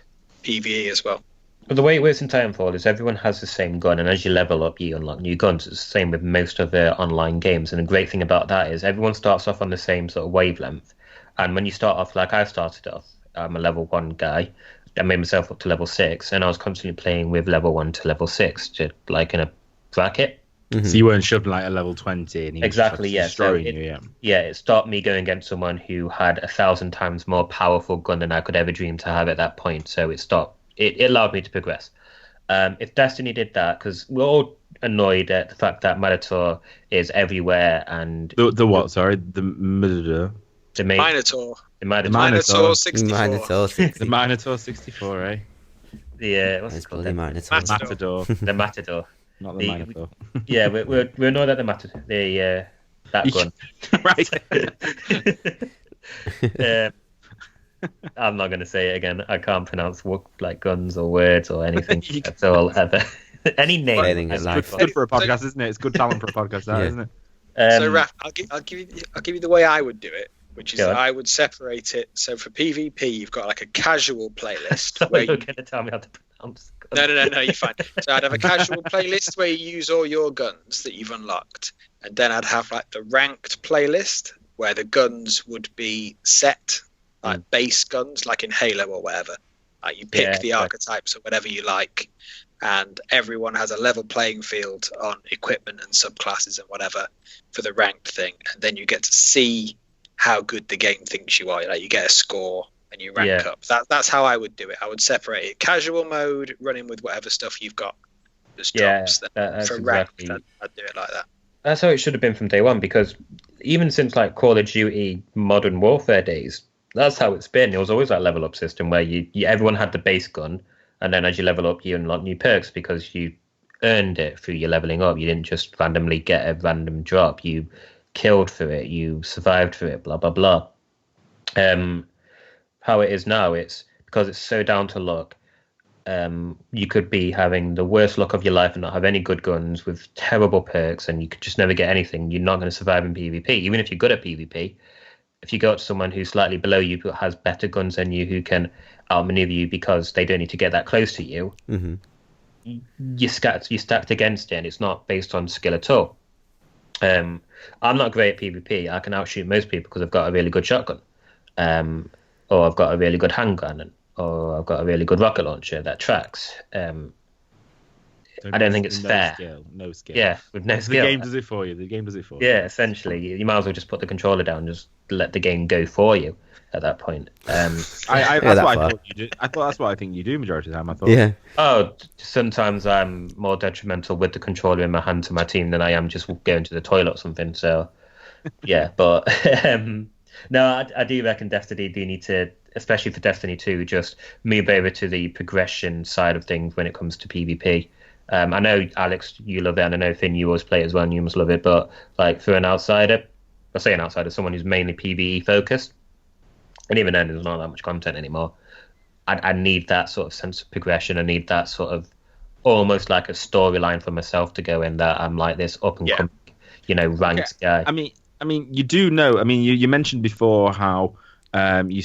PvE as well. But the way it works in Titanfall is everyone has the same gun, and as you level up, you unlock new guns. It's the same with most of the online games, and the great thing about that is everyone starts off on the same sort of wavelength. And when you start off, like I started off, I'm a level 1 guy. I made myself up to level 6, and I was constantly playing with level 1 to level 6, just like in a bracket. So you weren't shoved like a level 20 and he exactly, was destroying you. It stopped me going against someone who had 1,000 times more powerful gun than I could ever dream to have at that point. So it stopped. It allowed me to progress. If Destiny did that, because we're all annoyed at the fact that Minotaur is everywhere, and the what? Sorry, the Minotaur. The Minotaur. The Minotaur 64. The Minotaur 64, eh? The what's it called? Matador. The Matador. Not the Minotaur. Yeah, we're annoyed at the Matador. That gun. Right. I'm not going to say it again. I can't pronounce like guns or words or anything at all ever. Any name. It's good for a podcast, isn't it? It's good talent for a podcast, isn't it? So, Raph, I'll give you the way I would do it, which is I would separate it. So for PvP, you've got like a casual playlist. Where you're going to tell me how to pronounce guns. No, you're fine. So I'd have a casual playlist where you use all your guns that you've unlocked, and then I'd have like the ranked playlist where the guns would be set. Like base guns, like in Halo or whatever. Like you pick the archetypes or whatever you like, and everyone has a level playing field on equipment and subclasses and whatever for the ranked thing, and then you get to see how good the game thinks you are. Like you get a score and you rank up. That's how I would do it. I would separate it: casual mode, running with whatever stuff you've got. Just drops. For ranked, I'd do it like that. That's how it should have been from day one, because even since like Call of Duty Modern Warfare days. That's how it's been. It was always that level up system where you everyone had the base gun, and then as you level up, you unlock new perks because you earned it through your leveling up. You didn't just randomly get a random drop. You killed for it. You survived for it. Blah blah blah. How it is now, it's because it's so down to luck. You could be having the worst luck of your life and not have any good guns with terrible perks, and you could just never get anything. You're not going to survive in PvP, even if you're good at PvP. If you go up to someone who's slightly below you but has better guns than you, who can outmaneuver you because they don't need to get that close to you, you're stacked against it, and it's not based on skill at all. I'm not great at PvP. I can outshoot most people because I've got a really good shotgun, or I've got a really good handgun, or I've got a really good rocket launcher that tracks. I don't think it's fair. No skill. Yeah, with no skill. The game does it for you. Yeah, essentially, you might as well just put the controller down and just let the game go for you at that point. That's what I thought you do. That's what I think you do majority of the time. I thought. Yeah. Oh, sometimes I'm more detrimental with the controller in my hand to my team than I am just going to the toilet or something. So, yeah, but no, I do reckon Destiny do need to, especially for Destiny 2, just move over to the progression side of things when it comes to PvP. I know, Alex, you love it, and I know, Finn, you always play it as well, and you must love it, but like for an outsider, I say an outsider, someone who's mainly PvE focused, and even then there's not that much content anymore, I need that sort of sense of progression. I need that sort of almost like a storyline for myself to go in, that I'm like this up and coming, ranked guy. I mean, you do know. I mean, you mentioned before how you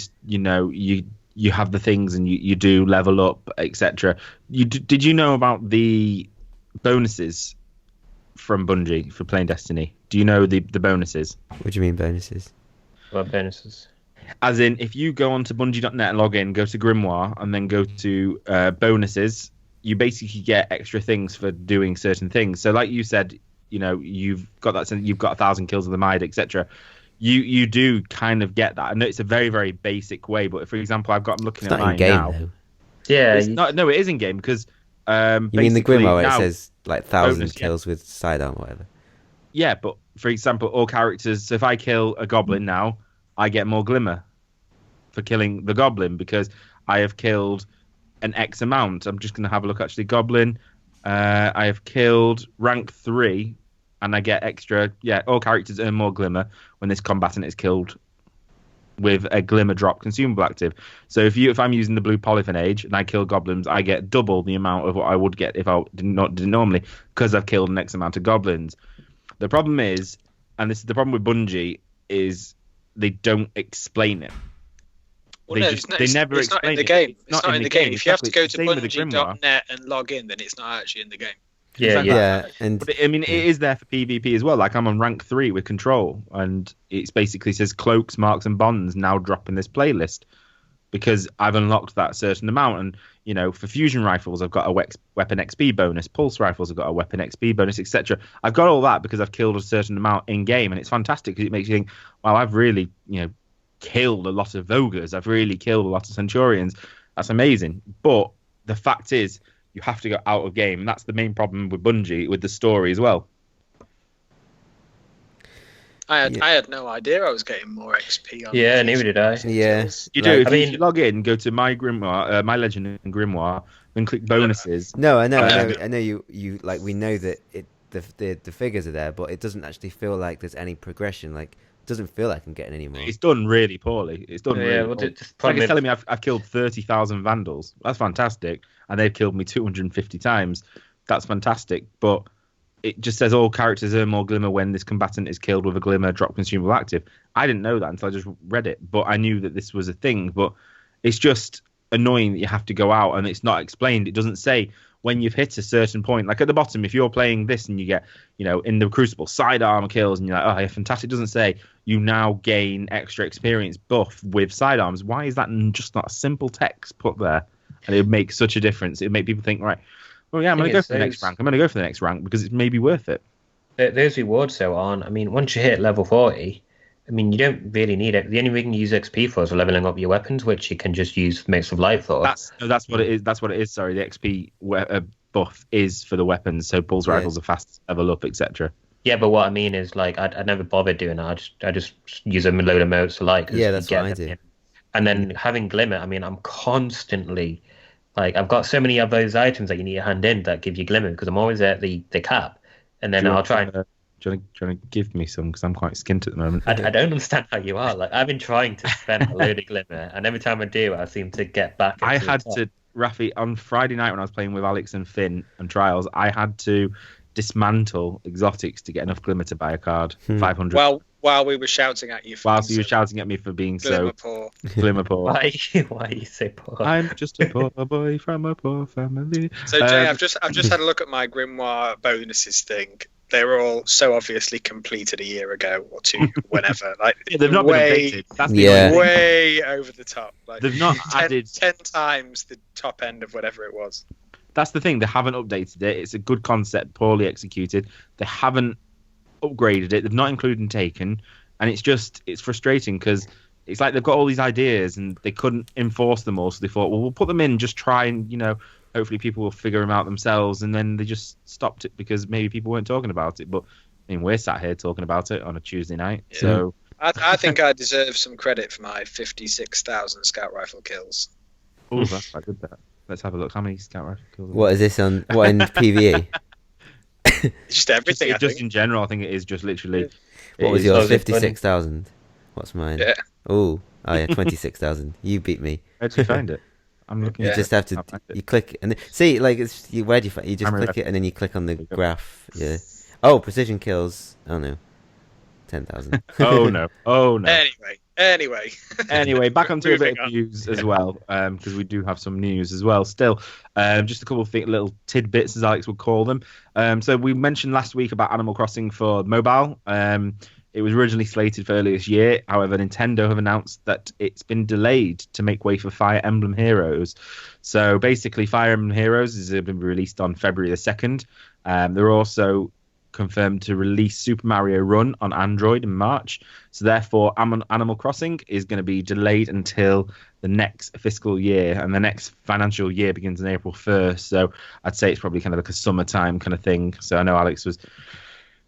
have the things and you do level up, etc. Did you know about the bonuses from Bungie for playing Destiny? Do you know the bonuses? What do you mean bonuses? What bonuses? As in, if you go onto Bungie.net and log in, go to Grimoire, and then go to bonuses, you basically get extra things for doing certain things. So, like you said, you've got 1,000 kills of the Maid, etc. You do kind of get that. I know it's a very, very basic way, but for example, I'm looking at mine now. Though. Yeah, it is in game because. You mean the Grimoire where it says like 1,000 kills with sidearm or whatever? Yeah, but for example, all characters. So if I kill a goblin now, I get more glimmer for killing the goblin because I have killed an X amount. I'm just going to have a look. Actually, goblin. I have killed rank 3. And I get extra. Yeah, all characters earn more glimmer when this combatant is killed with a glimmer drop consumable active. So if I'm using the blue polyphon age and I kill goblins, I get double the amount of what I would get if I didn't normally, because I've killed an X amount of goblins. The problem is, and this is the problem with Bungie, is they don't explain it. Well, they never explain it. It's not in the game. If you have to go to Bungie.net and log in, then it's not actually in the game. Yeah, but I mean, it is there for PvP as well. Like I'm on rank 3 with Control, and it basically says cloaks, marks, and bonds now drop in this playlist because I've unlocked that certain amount. And for fusion rifles, I've got a weapon XP bonus. Pulse rifles, I've got a weapon XP bonus, etc. I've got all that because I've killed a certain amount in game, and it's fantastic because it makes you think, wow, I've really, killed a lot of Vogers. I've really killed a lot of Centurions. That's amazing. But the fact is, you have to go out of game, and that's the main problem with Bungie, with the story as well. I had no idea I was getting more XP on. Yeah, neither did I. Yeah, you do. If you log in, go to my Grimoire, my Legend in Grimoire, then click bonuses. No, I know. You like we know that the figures are there, but it doesn't actually feel like there's any progression. Like, it doesn't feel like I'm getting any more. It's done really poorly. It's done really poorly. It's telling me I've killed 30,000 Vandals. That's fantastic. And they've killed me 250 times. That's fantastic. But it just says all characters earn more glimmer when this combatant is killed with a glimmer drop consumable active. I didn't know that until I just read it. But I knew that this was a thing. But it's just annoying that you have to go out and it's not explained. It doesn't say when you've hit a certain point. Like at the bottom, if you're playing this and you get, in the Crucible, sidearm kills, and you're like, oh, yeah, fantastic. It doesn't say you now gain extra experience buff with sidearms. Why is that just not a simple text put there? And it would make such a difference. It would make people think, right, well, yeah, I'm going to go for the next rank. I'm going to go for the next rank because it's maybe worth it. Those rewards, though, aren't. I mean, once you hit level 40, I mean, you don't really need it. The only thing you use XP for is leveling up your weapons, which you can just use Mace of Light for. That's what it is. That's what it is. Sorry, the XP buff is for the weapons. So pulse rifles are fast level up, etc. Yeah, but what I mean is, like, I never bothered doing that. I just use a load of modes to like. Yeah, that's what I do. And then having Glimmer, I mean, I'm constantly Like, I've got so many of those items that you need to hand in that give you glimmer, because I'm always at the cap, and then I'll try. Do you want to give me some? Because I'm quite skint at the moment. I don't understand how you are. Like, I've been trying to spend a load of glimmer, and every time I do, I seem to get back. I had to, Rafi, on Friday night when I was playing with Alex and Finn and Trials, I had to dismantle exotics to get enough glimmer to buy a card. 500. Well, while we were shouting at you. Whilst you were shouting at me for being glimmer so poor. Glimmer poor. Why are you so poor? I'm just a poor boy from a poor family. So Jay, I've just had a look at my Grimoire bonuses thing. They were all so obviously completed a year ago or two, whenever. Like they've not been updated. That's way over the top. Like they've not 10, added 10 times the top end of whatever it was. That's the thing. They haven't updated it. It's a good concept, poorly executed. They haven't upgraded it. They've not included Taken, and it's frustrating because it's like they've got all these ideas and they couldn't enforce them all. So they thought, well, we'll put them in, just try and hopefully people will figure them out themselves. And then they just stopped it because maybe people weren't talking about it. But I mean, we're sat here talking about it on a Tuesday night. Yeah. So I think I deserve some credit for my 56,000 scout rifle kills. Oh, that's quite good. That. Let's have a look. How many scout rifle kills? What is this on? What in PvE? Just everything. Just in general, I think it is just literally. What was yours? 56,000. What's mine? Yeah. Oh yeah, 26,000. You beat me. Where'd you find it? I'm looking. You just have to. You click and see, like it's you. Where do you find? You just click it and then you click on the graph. Yeah. Oh, precision kills. Oh no. 10,000. Oh no. Anyway, back onto a bit of news as well, because we do have some news as well. Still, just a couple of little tidbits, as Alex would call them. So we mentioned last week about Animal Crossing for mobile. It was originally slated for earlier this year. However, Nintendo have announced that it's been delayed to make way for Fire Emblem Heroes. So basically, Fire Emblem Heroes is going to be released on February the 2nd. They're also confirmed to release Super Mario Run on Android in March. So therefore, Animal Crossing is going to be delayed until the next fiscal year, and the next financial year begins on April 1st. So I'd say it's probably kind of like a summertime kind of thing. So I know Alex was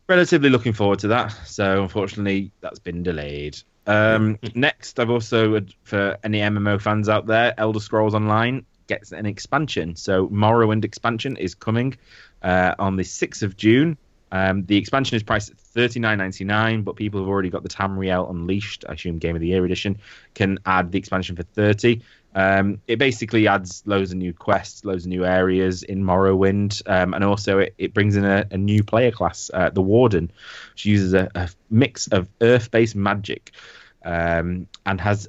relatively looking forward to that. So unfortunately, that's been delayed. Next, I've also, for any MMO fans out there, Elder Scrolls Online gets an expansion. So Morrowind expansion is coming on the 6th of June. The expansion is priced at $39.99, but people who've already got the Tamriel Unleashed, I assume Game of the Year edition, can add the expansion for $30. It basically adds loads of new quests, loads of new areas in Morrowind, and also it brings in a new player class, the Warden, which uses a mix of Earth-based magic and has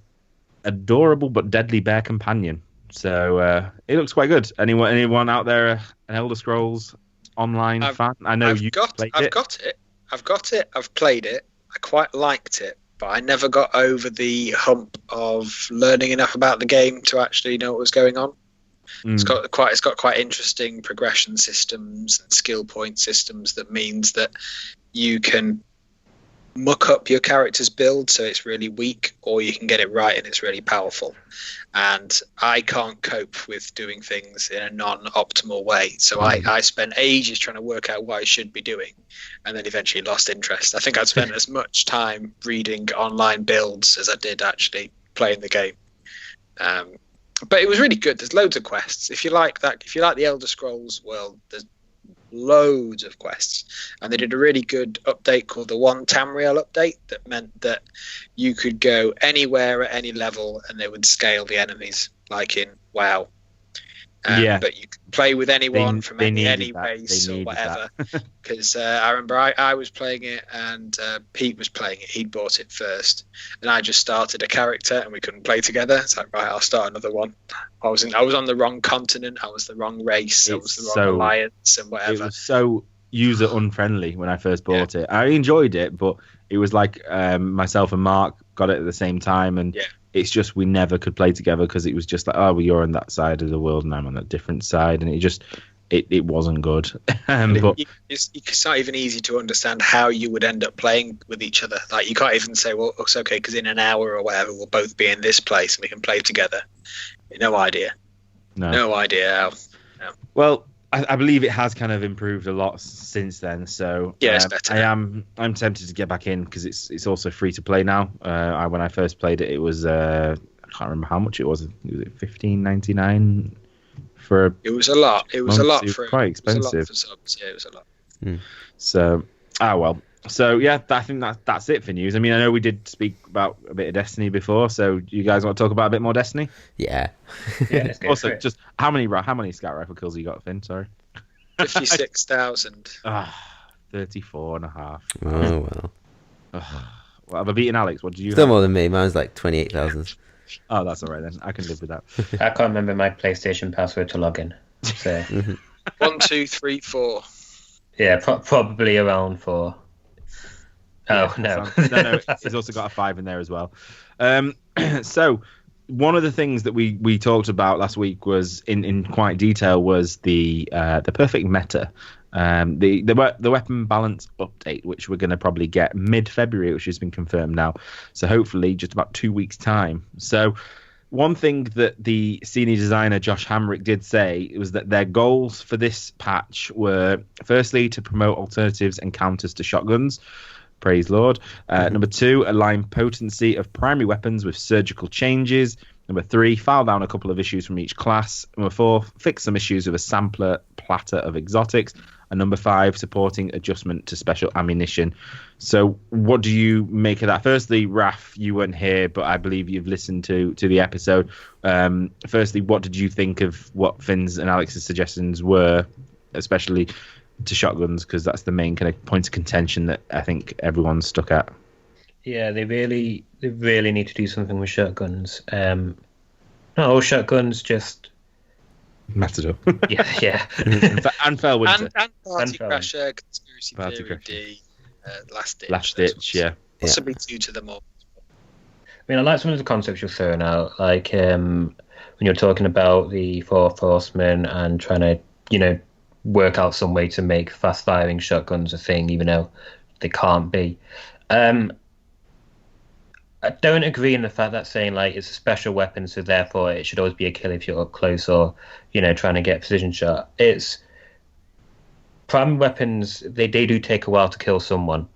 adorable but deadly bear companion. So it looks quite good. Anyone out there an Elder Scrolls Online fan? I know I've got it. I've played it. I quite liked it, but I never got over the hump of learning enough about the game to actually know what was going on. It's got quite interesting progression systems and skill point systems that means that you can muck up your character's build so it's really weak, or you can get it right and it's really powerful. And I can't cope with doing things in a non-optimal way, so I spent ages trying to work out what I should be doing, and then eventually lost interest. I think I'd spent as much time reading online builds as I did actually playing the game. But it was really good. There's loads of quests. If you like the Elder Scrolls world, there's loads of quests, and they did a really good update called the One Tamriel update that meant that you could go anywhere at any level and they would scale the enemies like in WoW. But you could play with anyone from any race or whatever. Because I remember I was playing it and Pete was playing it. He'd bought it first, and I just started a character and we couldn't play together. It's like, right, I'll start another one. I was on the wrong continent. I was the wrong race. I was the wrong alliance and whatever. It was so user unfriendly when I first bought it. I enjoyed it, but it was like myself and Mark got it at the same time, and it's just we never could play together because it was just like, oh, well, you're on that side of the world and I'm on a different side, and it wasn't good. But it's not even easy to understand how you would end up playing with each other. Like, you can't even say, well, it's okay because in an hour or whatever we'll both be in this place and we can play together. No idea. No idea how. No. Well, I believe it has kind of improved a lot since then. So it's better. I'm tempted to get back in because it's also free to play now. When I first played it, it was I can't remember how much it was. Was it $15.99 for. It was a lot. It was a lot for quite expensive. It was a lot for subs. Yeah, it was a lot. So, well. So yeah, I think that's it for news. I mean, I know we did speak about a bit of Destiny before, so you guys want to talk about a bit more Destiny? Yeah. Let's go Also, for it. just how many scout rifle kills you got, Finn? Sorry. 56,000. 34.5. Oh well. Well, have I beaten Alex? What do you Still have? more than me. Mine's like 28,000. Oh, that's all right then. I can live with that. I can't remember my PlayStation password to log in. So 1, 2, 3, 4. yeah, probably around 4. Oh no! No, he's also got a 5 in there as well. So one of the things that we talked about last week was in quite detail was the perfect meta, the weapon balance update, which we're going to probably get mid-February, which has been confirmed now. So hopefully just about 2 weeks' time. So one thing that the senior designer Josh Hamrick did say was that their goals for this patch were firstly to promote alternatives and counters to shotguns. Praise Lord. Number 2, align potency of primary weapons with surgical changes. Number 3, file down a couple of issues from each class. Number 4, fix some issues with a sampler platter of exotics. And number 5, supporting adjustment to special ammunition. So what do you make of that? Firstly, Raf, you weren't here, but I believe you've listened to the episode. Firstly, what did you think of what Finn's and Alex's suggestions were, especially to shotguns, because that's the main kind of point of contention that I think everyone's stuck at. Yeah, they really need to do something with shotguns. Not all shotguns, just Matador. yeah. and Fellwinter. And Party And Crasher, Conspiracy Party Theory Crasher. D, Last Ditch. Last Ditch, yeah. Possibly 2 to them all. I mean, I like some of the concepts you're throwing out, like when you're talking about the Fourth Horsemen and trying to, work out some way to make fast-firing shotguns a thing, even though they can't be. I don't agree in the fact that saying, like, it's a special weapon, so therefore it should always be a kill if you're up close or, trying to get a precision shot. It's primary weapons, they do take a while to kill someone.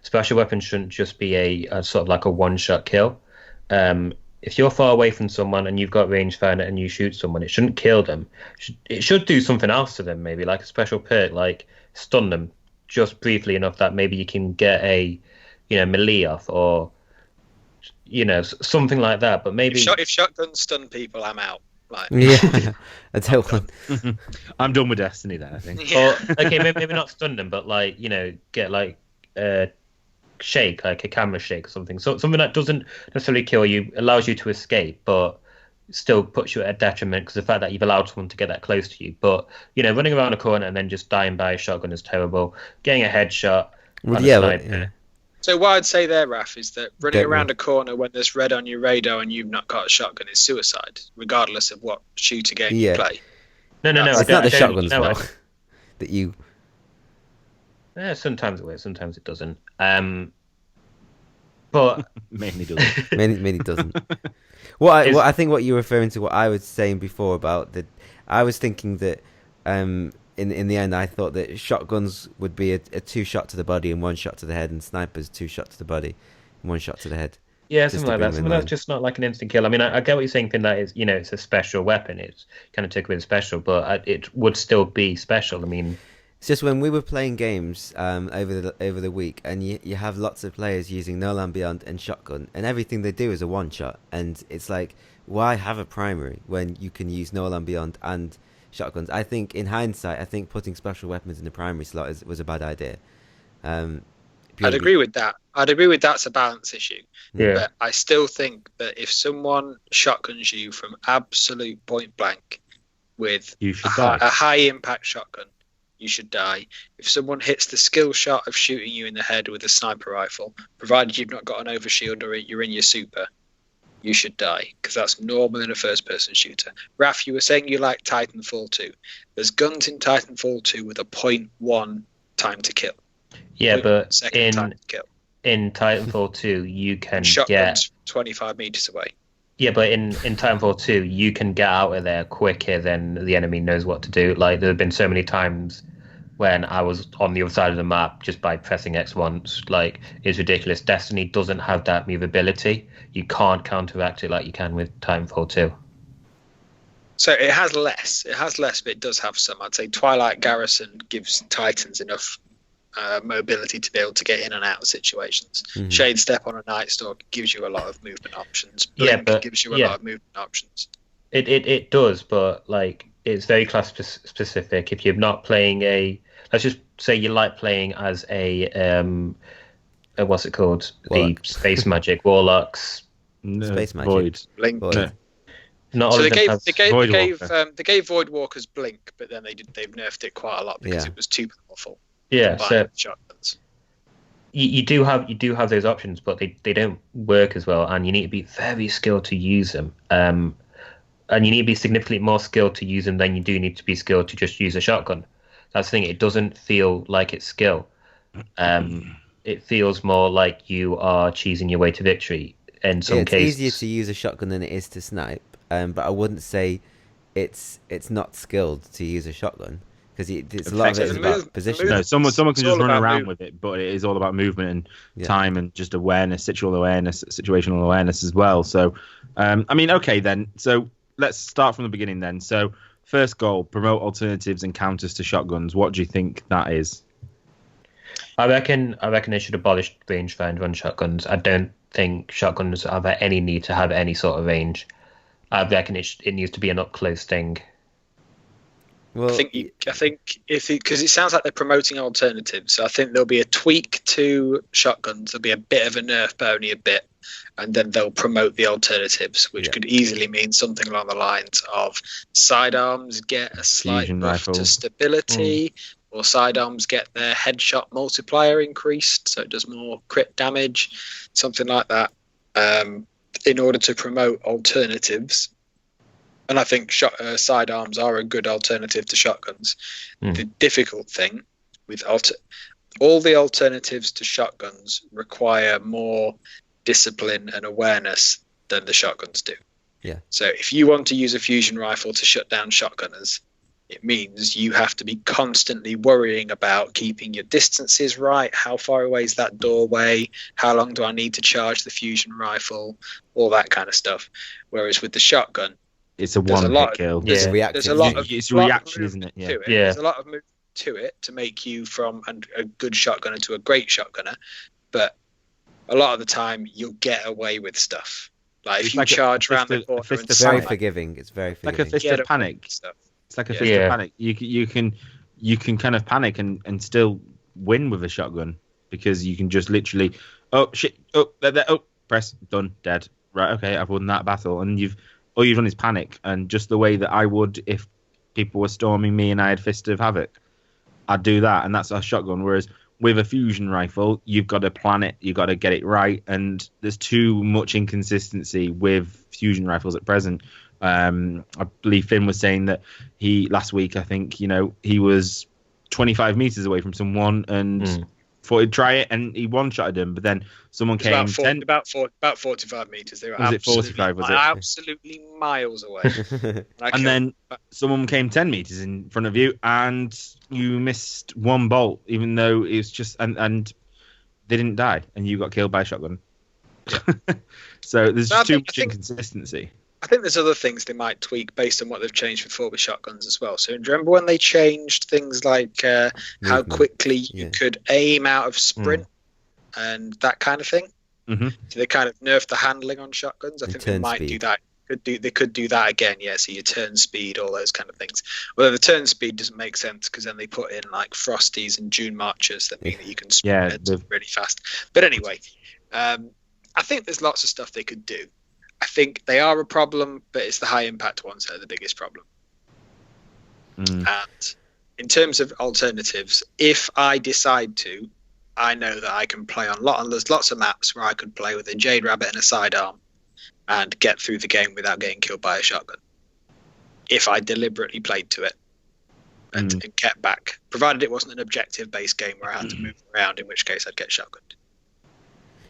Special weapons shouldn't just be a sort of like a one-shot kill. If you're far away from someone and you've got range fire and you shoot someone, it shouldn't kill them. It should do something else to them, maybe like a special perk, like stun them just briefly enough that maybe you can get a, melee off or, something like that. But maybe If shotguns stun people, I'm out. Like, Yeah. I don't want. I'm done with Destiny then, I think. yeah. or, okay, maybe not stun them, but like get like shake, like a camera shake or something. So something that doesn't necessarily kill you, allows you to escape, but still puts you at a detriment because the fact that you've allowed someone to get that close to you. But running around a corner and then just dying by a shotgun is terrible. Getting a headshot. Well, on yeah, a but, sniper, yeah. So what I'd say there, Raf, is that running Don't around a corner when there's red on your radar and you've not got a shotgun is suicide, regardless of what shooter game Yeah. you play. No. It's not the shotgun's fault that you. Yeah, sometimes it works, sometimes it doesn't. But Mainly doesn't. Many doesn't. What I think what you're referring to, what I was saying before about I was thinking that in the end I thought that shotguns would be a 2 shot to the body and 1 shot to the head, and snipers 2 shot to the body and 1 shot to the head. yeah, Just something to like that. bring them Something in that's line. just not like an instant kill. I mean, I get what you're saying, Finn, that is, it's a special weapon. It's kind of took away the special, but it would still be special. I mean, It's just when we were playing games over the week, and you have lots of players using No Land Beyond and shotgun, and everything they do is a 1 shot, and it's like, why have a primary when you can use No Land Beyond and shotguns? I think in hindsight, putting special weapons in the primary slot was a bad idea. I'd agree with that. That's a balance issue. yeah. But I still think that if someone shotguns you from absolute point blank with You should die. a high impact shotgun, you should die. If someone hits the skill shot of shooting you in the head with a sniper rifle, provided you've not got an overshield or you're in your super, you should die, because that's normal in a first-person shooter. Raf, you were saying you like Titanfall 2. There's guns in Titanfall 2 with a 0.1 time to kill. Yeah, but Second time to kill. in Titanfall 2, you can Shotguns 25 meters away. Yeah, but in Titanfall 2, you can get out of there quicker than the enemy knows what to do. Like, there have been so many times when I was on the other side of the map just by pressing X once. Like, it's ridiculous. Destiny doesn't have that movability. You can't counteract it like you can with Titanfall 2. So it has less. It has less, but it does have some. I'd say Twilight Garrison gives Titans enough mobility to be able to get in and out of situations. Mhm. Shade Step on a Night Stalk gives you a lot of movement options. Blink gives you a lot of movement options. It does, but like it's very class specific. If you're not playing let's just say you like playing as what's it called? Warlock. The space magic warlocks. Space magic. Void. Blink. Void. Not all So of them have they gave Void Walkers Blink, but then they've nerfed it quite a lot because it was too powerful. Yeah, so shotguns. you do have those options, but they don't work as well, and you need to be very skilled to use them. And you need to be significantly more skilled to use them than you do need to be skilled to just use a shotgun. That's the thing. It doesn't feel like it's skill. It feels more like you are cheesing your way to victory in some cases. It's easier to use a shotgun than it is to snipe, but I wouldn't say it's not skilled to use a shotgun because it's a lot of it is about position. No, someone can just run around with it, but it is all about movement and time and just awareness, situational awareness as well. So, I mean, okay then. So let's start from the beginning then. So first goal: promote alternatives and counters to shotguns. What do you think that is? I reckon they should abolish rangefinder on shotguns. I don't think shotguns have any need to have any sort of range. I reckon it needs to be an up close thing. Well, I think because it sounds like they're promoting alternatives, so I think there'll be a tweak to shotguns. There'll be a bit of a nerf, but only a bit, and then they'll promote the alternatives, which could easily mean something along the lines of sidearms get a slight buff to stability, or sidearms get their headshot multiplier increased, so it does more crit damage, something like that, in order to promote alternatives. And I think sidearms are a good alternative to shotguns. The difficult thing with all the alternatives to shotguns require more discipline and awareness than the shotguns do. Yeah. So if you want to use a fusion rifle to shut down shotgunners, it means you have to be constantly worrying about keeping your distances right. How far away is that doorway? How long do I need to charge the fusion rifle? All that kind of stuff. Whereas with the shotgun, it's a one-hit kill. There's a reaction, isn't it? Yeah. There's a lot of movement to it to make you from a good shotgunner to a great shotgunner. But a lot of the time, you'll get away with stuff. Like if you charge around the corner, it's very forgiving. It's very forgiving. Like a fist of panic. It's like a fist of panic. You can kind of panic and still win with a shotgun because you can just literally, oh shit, oh there, oh press, done, dead. Right, okay, I've won that battle, and all you've done is panic. And just the way that I would if people were storming me and I had Fist of Havoc, I'd do that, and that's a shotgun. Whereas with a fusion rifle, you've got to plan it, you've got to get it right, and there's too much inconsistency with fusion rifles at present. I believe Finn was saying that last week, I think, he was 25 meters away from someone and thought he'd try it, and he one-shotted him, but then someone came about 45 meters. They were was it 45? Was it absolutely miles away? And then someone came 10 meters in front of you, and you missed one bolt, even though it was just and they didn't die, and you got killed by a shotgun. So there's just too much inconsistency. I think there's other things they might tweak based on what they've changed before with shotguns as well. So do you remember when they changed things like how quickly you could aim out of sprint and that kind of thing? Mm-hmm. So they kind of nerfed the handling on shotguns. I think they might do that. They could do that again, yeah. So your turn speed, all those kind of things. Although the turn speed doesn't make sense because then they put in like Frosties and June Marchers that mean that you can sprint really fast. But anyway, I think there's lots of stuff they could do. I think they are a problem, but it's the high impact ones that are the biggest problem. And in terms of alternatives, if I decide to, I know that I can play on there's lots of maps where I could play with a Jade Rabbit and a sidearm and get through the game without getting killed by a shotgun. If I deliberately played to it and kept back, provided it wasn't an objective-based game where I had to move around, in which case I'd get shotgunned.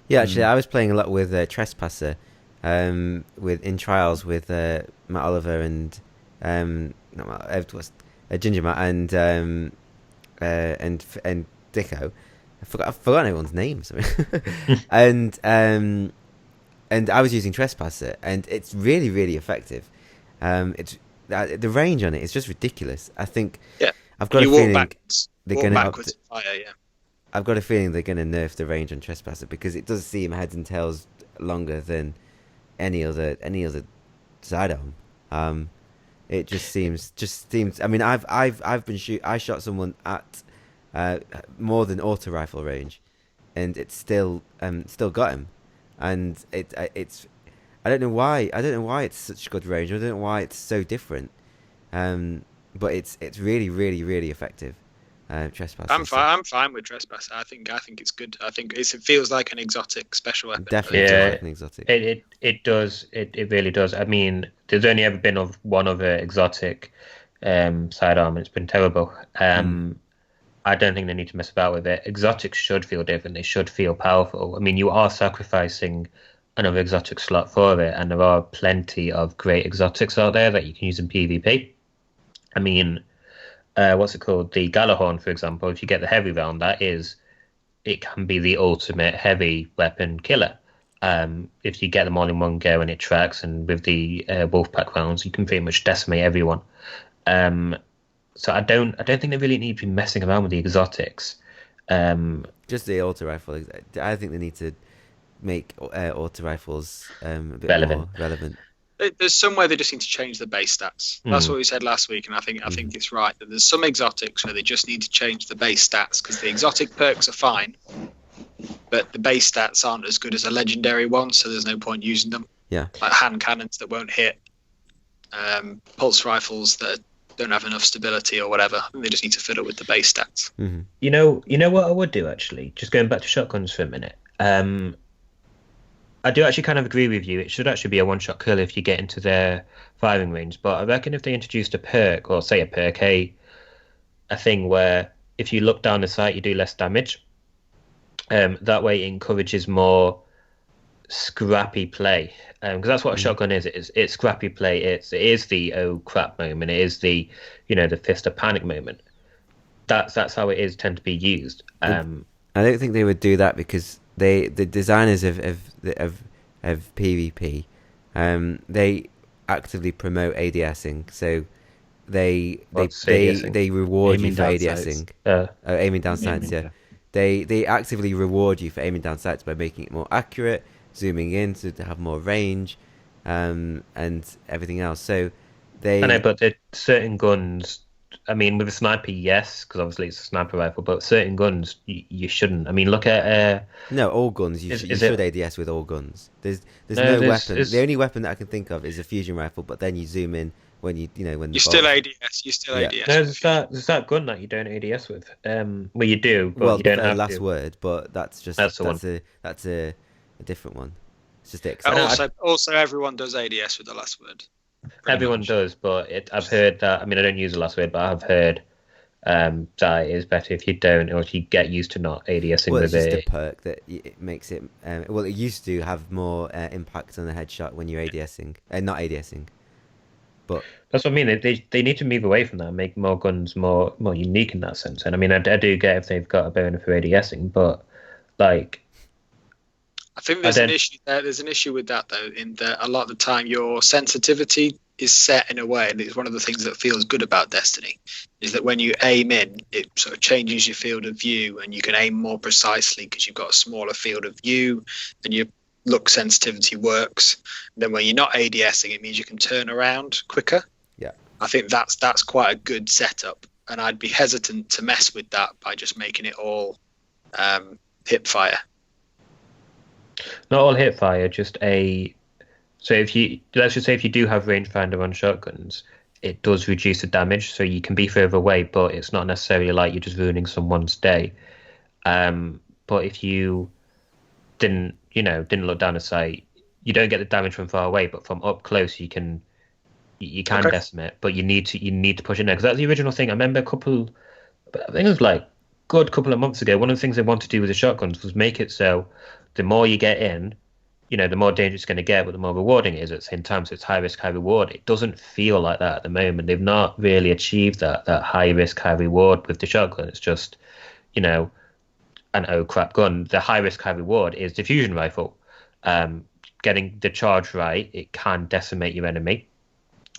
Yeah, actually, I was playing a lot with Trespasser. In trials with Matt Oliver and Ginger Matt and Dicko. I forgot everyone's names. and I was using Trespasser, and it's really, really effective. It's the range on it is just ridiculous. I think Yeah. I've got You a walk feeling backwards, they're walk going backwards and fire, yeah. I've got a feeling they're going to nerf the range on Trespasser because it does seem heads and tails longer than any other sidearm. It just seems. I mean, I've been I shot someone at more than auto rifle range, and it's still got him, and it's. I don't know why it's such good range. I don't know why it's so different. But it's really, really, really effective. Trespasser. I'm fine with Trespasser. I think it's good. I think it feels like an exotic special weapon. Definitely feels like an exotic. It does. It really does. I mean, there's only ever been one other exotic sidearm, and it's been terrible. I don't think they need to mess about with it. Exotics should feel different. They should feel powerful. I mean, you are sacrificing another exotic slot for it, and there are plenty of great exotics out there that you can use in PvP. I mean, what's it called? The Galahorn, for example, if you get the heavy round, it can be the ultimate heavy weapon killer. If you get them all in one go and it tracks, and with the Wolfpack rounds, you can pretty much decimate everyone. So I don't think they really need to be messing around with the exotics. Just the auto rifle. I think they need to make auto rifles a bit more relevant. There's somewhere they just need to change the base stats. That's what we said last week, and I think it's right that there's some exotics where they just need to change the base stats, because the exotic perks are fine, but the base stats aren't as good as a legendary one, so there's no point using them. Yeah, like hand cannons that won't hit, pulse rifles that don't have enough stability or whatever. I think they just need to fiddle with the base stats. Mm-hmm. You know what I would do, actually? Just going back to shotguns for a minute. I do actually kind of agree with you. It should actually be a one-shot kill if you get into their firing range. But I reckon if they introduced a perk, or say a perk, a thing where if you look down the sight, you do less damage. That way it encourages more scrappy play. Because that's what a shotgun is. It's scrappy play. It is the oh crap moment. It is the the fist of panic moment. That's how it is tend to be used. I don't think they would do that because the designers of PvP, they actively promote ADSing, so they reward you for ADSing. Aiming down sights, yeah. They actively reward you for aiming down sights by making it more accurate, zooming in to have more range, and everything else. So I know, but certain guns. I mean, with a sniper, yes, because obviously it's a sniper rifle. But certain guns, you shouldn't. I mean, look at no, all guns. You should ADS with all guns. There's no weapon. The only weapon that I can think of is a fusion rifle. But then you zoom in when when you still ADS. You still ADS. No, there's that gun that you don't ADS with. Well, you do, but you don't have last to. word. But that's a different one. It's just it. Also, everyone does ADS with the last word. Everyone does, but I've heard that. I mean, I don't use the last word, but I've heard that it is better if you don't, or if you get used to not ADSing with it. It's just a perk that it makes it. It used to have more impact on the headshot when you're ADSing, not ADSing. But that's what I mean. They need to move away from that and make more guns more unique in that sense. And I mean, I do get if they've got a bonus for ADSing, but like. I think there's an issue there. There's an issue with that, though, in that a lot of the time your sensitivity is set in a way, and it's one of the things that feels good about Destiny, is that when you aim in, it sort of changes your field of view, and you can aim more precisely because you've got a smaller field of view, and your look sensitivity works. And then when you're not ADSing, it means you can turn around quicker. Yeah, I think that's quite a good setup, and I'd be hesitant to mess with that by just making it all hip fire. Not all hip fire, just a. So let's just say if you do have rangefinder on shotguns, it does reduce the damage, so you can be further away, but it's not necessarily like you're just ruining someone's day. But if you didn't look down the sight, you don't get the damage from far away, but from up close you can decimate. But you need to push in there, because that's the original thing. I remember I think it was like good couple of months ago. One of the things they wanted to do with the shotguns was make it so the more you get in, the more dangerous it's going to get, but the more rewarding it is at the same time. So it's high risk, high reward. It doesn't feel like that at the moment. They've not really achieved that high risk, high reward with the shotgun. It's just, an oh crap gun. The high risk, high reward is the fusion rifle. Getting the charge right, it can decimate your enemy.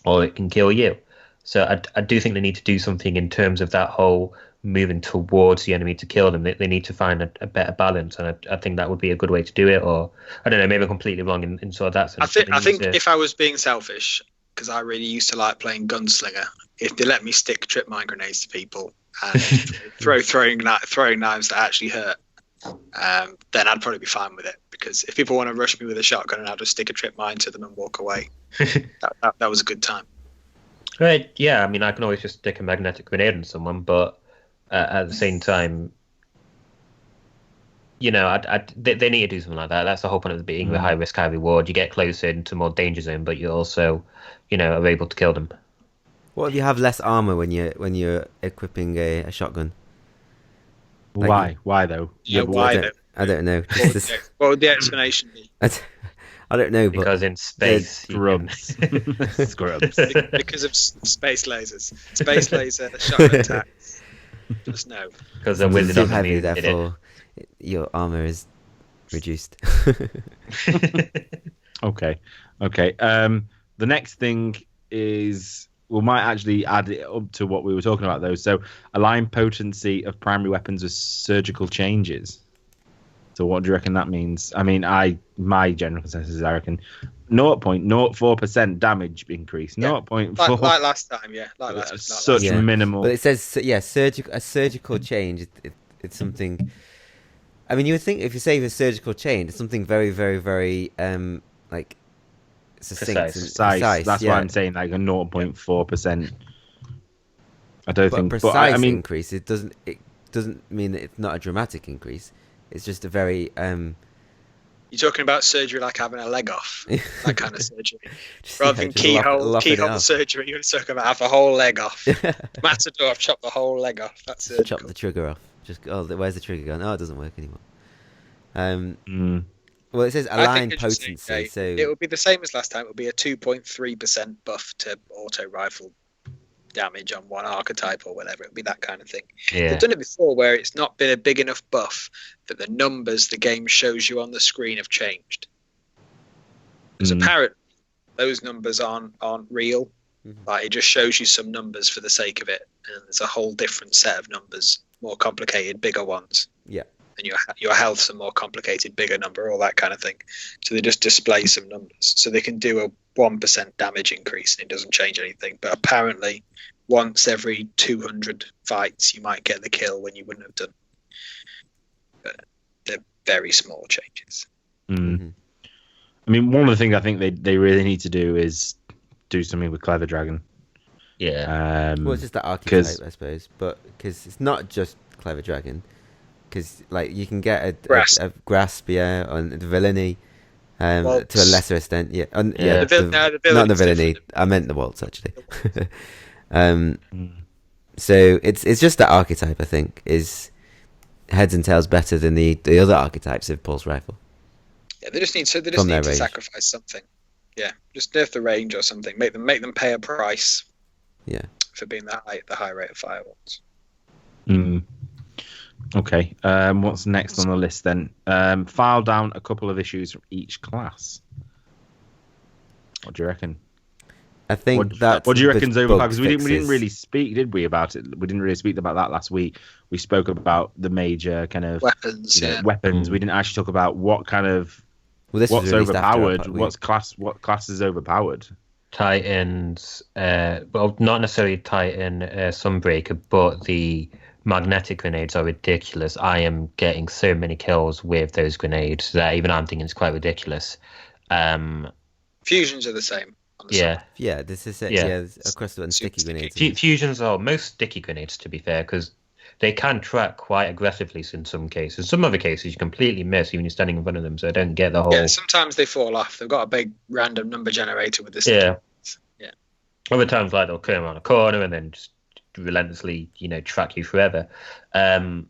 or it can kill you. So I do think they need to do something in terms of that whole moving towards the enemy to kill them. They need to find a better balance, and I think that would be a good way to do it. Or I don't know, maybe I'm completely wrong in sort of that sense. I think if I was being selfish, because I really used to like playing Gunslinger, if they let me stick trip mine grenades to people and throwing knives that actually hurt, then I'd probably be fine with it. Because if people want to rush me with a shotgun and I'll just stick a trip mine to them and walk away, that was a good time. Right, yeah, I mean, I can always just stick a magnetic grenade on someone, but at the same time, you know, they need to do something like that. That's the whole point of being the high risk, high reward. You get closer into more danger zone, but you also, you know, are able to kill them. What if you have less armor when you're equipping a shotgun? Why? Why though? Yeah, why? I don't know. What would the explanation be? I don't know, but because in space, scrubs. Scrubs. Because of space lasers, space laser shotgun attacks. Just no. Because they're wizard too heavy, therefore your armor is reduced. Okay. The next thing is we might actually add it up to what we were talking about though. So align potency of primary weapons with surgical changes. So what do you reckon that means? I mean, my general consensus is I reckon 0.04% damage increase. Yeah. 0.4. Like last time, yeah. Such minimal. But it says, a surgical change. It's something. I mean, you would think if you say a surgical change, it's something very, very, very like succinct, precise. That's why I'm saying like a 0.4%. I don't think. Precise I mean, increase. It doesn't mean that it's not a dramatic increase. It's just a very. You're talking about surgery like having a leg off, that kind of surgery, rather than keyhole surgery. You're talking about have a whole leg off. Matador, I've chopped the whole leg off. That's surgical. Chop the trigger off. Where's the trigger gone? Oh, it doesn't work anymore. Well, it says align potency, so it would be the same as last time. It would be a 2.3% buff to auto rifle damage on one archetype or whatever. It would be that kind of thing. Yeah. They've done it before where it's not been a big enough buff that the numbers the game shows you on the screen have changed. Because apparently those numbers aren't real. Like, it just shows you some numbers for the sake of it, and there's a whole different set of numbers, more complicated, bigger ones. Yeah. And your health's a more complicated, bigger number, all that kind of thing. So they just display some numbers. So they can do a 1% damage increase and it doesn't change anything. But apparently once every 200 fights you might get the kill when you wouldn't have done. But they're very small changes. I mean, one of the things I think they really need to do is do something with Clever Dragon. Yeah. Well, it's just that archetype, I suppose. But because it's not just Clever Dragon. Because like you can get a grasp, on the villainy, to a lesser extent, not the villainy. I meant the waltz actually. So it's just that archetype. I think is heads and tails better than the other archetypes of pulse rifle. Yeah, they just need to sacrifice something. Yeah, just nerf the range or something. Make them pay a price. Yeah. For being the high rate of fire ones. Okay, what's next on the list then? File down a couple of issues from each class. What do you reckon? I think what do you reckon's overpowered? Because we didn't really speak, did we, about it? We didn't really speak about that last week. We spoke about the major kind of weapons. Weapons. We didn't actually talk about what kind of what's overpowered. What class is overpowered? Titans. Well, not necessarily Titan Sunbreaker, but the magnetic grenades are ridiculous. I am getting so many kills with those grenades that even I'm thinking it's quite ridiculous. Fusions are the same. Yeah, this is it. Yeah, across the sticky grenades. Fusions are most sticky grenades, to be fair, because they can track quite aggressively in some cases. Some other cases you completely miss even you're standing in front of them, so I don't get the whole. Yeah, sometimes they fall off. They've got a big random number generator with this. Yeah. Other times, like they'll come around a corner and then just relentlessly, track you forever. I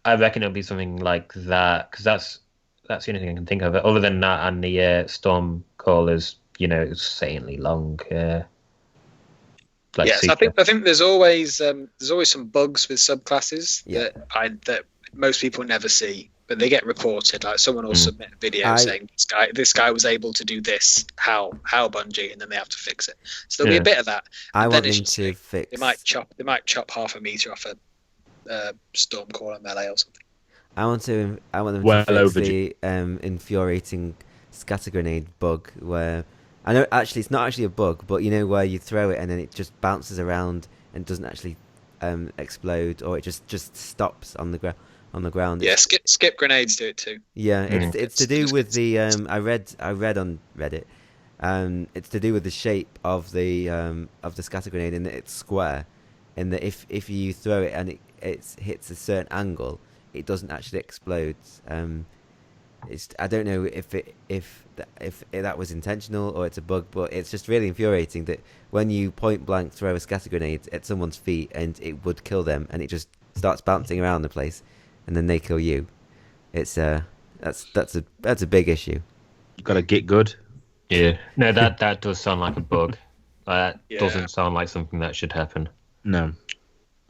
reckon it'll be something like that, because that's the only thing I can think of. Other than that, and the storm callers, insanely long. So I think there's always some bugs with subclasses that most people never see. but they get reported. Like someone will submit a video saying this guy was able to do this. How Bungie, and then they have to fix it. So there'll be a bit of that. I want them to fix. They might chop half a meter off a Stormcaller melee or something. I want them to fix the infuriating scatter grenade bug where I know actually it's not actually a bug, but you know where you throw it and then it just bounces around and doesn't actually explode, or it just stops on the ground. Yeah, skip grenades do it too. Yeah, it's to do with the I read on Reddit. It's to do with the shape of the scatter grenade, and it's square, and that if you throw it and it hits a certain angle, it doesn't actually explode. I don't know if that was intentional or it's a bug, but it's just really infuriating that when you point blank throw a scatter grenade at someone's feet and it would kill them, and it just starts bouncing around the place, and then they kill you. It's that's a big issue. You gotta get good. Yeah, no, that does sound like a bug. That doesn't sound like something that should happen. No.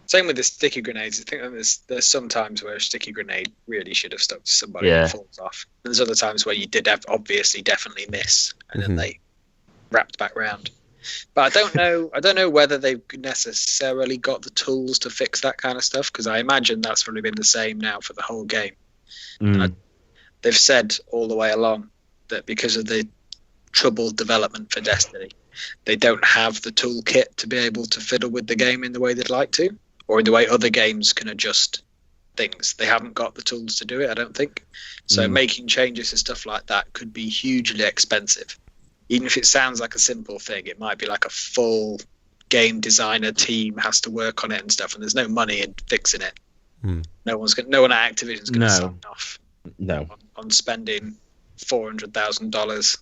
Same with the sticky grenades. I think there's some times where a sticky grenade really should have stuck to somebody and falls off. And there's other times where you did definitely miss, and then they wrapped back round. But I don't know whether they've necessarily got the tools to fix that kind of stuff, because I imagine that's probably been the same now for the whole game. They've said all the way along that because of the troubled development for Destiny, they don't have the toolkit to be able to fiddle with the game in the way they'd like to, or in the way other games can adjust things. They haven't got the tools to do it, I don't think. So making changes to stuff like that could be hugely expensive. Even if it sounds like a simple thing, it might be like a full game designer team has to work on it and stuff, and there's no money in fixing it. No one at Activision's going to sign off on spending $400,000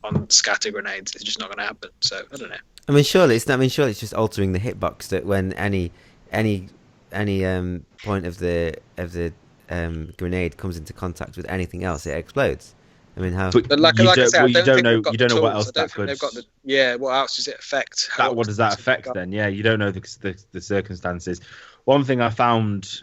on scatter grenades. It's just not going to happen. So I don't know. I mean, surely it's just altering the hitbox that when any point of the grenade comes into contact with anything else, it explodes. I mean, how? But like I said, you don't know what else that could. What else does it affect? What does that affect then? Yeah, you don't know the circumstances. One thing I found,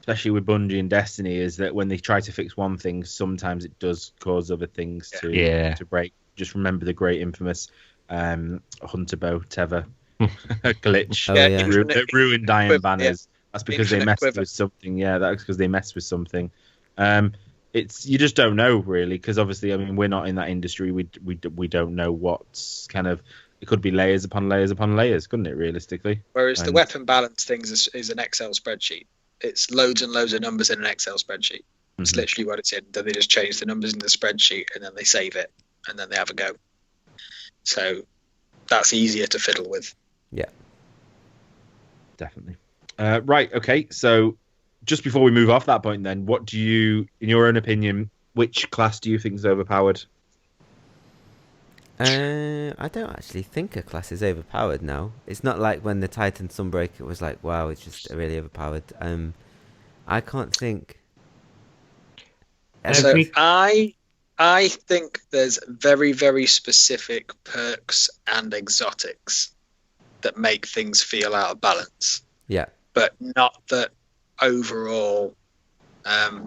especially with Bungie and Destiny, is that when they try to fix one thing, sometimes it does cause other things to break. Just remember the great infamous Hunter Bow Teva glitch that ruined Iron Banners. That's because they messed with something. Yeah, that's because they messed with something. You just don't know really, because obviously, I mean, we're not in that industry. We don't know what's kind of. It could be layers upon layers upon layers, couldn't it? Realistically. Whereas the weapon balance things is an Excel spreadsheet. It's loads and loads of numbers in an Excel spreadsheet. It's literally what it's in. Then they just change the numbers in the spreadsheet, and then they save it, and then they have a go. So that's easier to fiddle with. Yeah, definitely. Right. Okay. So just before we move off that point, then, what do you, in your own opinion, which class do you think is overpowered? I don't actually think a class is overpowered now. It's not like when the Titan Sunbreaker was like, wow, it's just really overpowered. I can't think. So I think there's very, very specific perks and exotics that make things feel out of balance. Yeah. But not that overall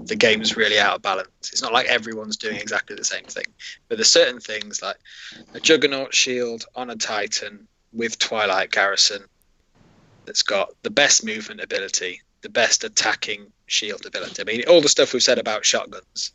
the game's really out of balance. It's not like everyone's doing exactly the same thing. But there's certain things like a Juggernaut shield on a Titan with Twilight Garrison that's got the best movement ability, the best attacking shield ability. I mean, all the stuff we've said about shotguns.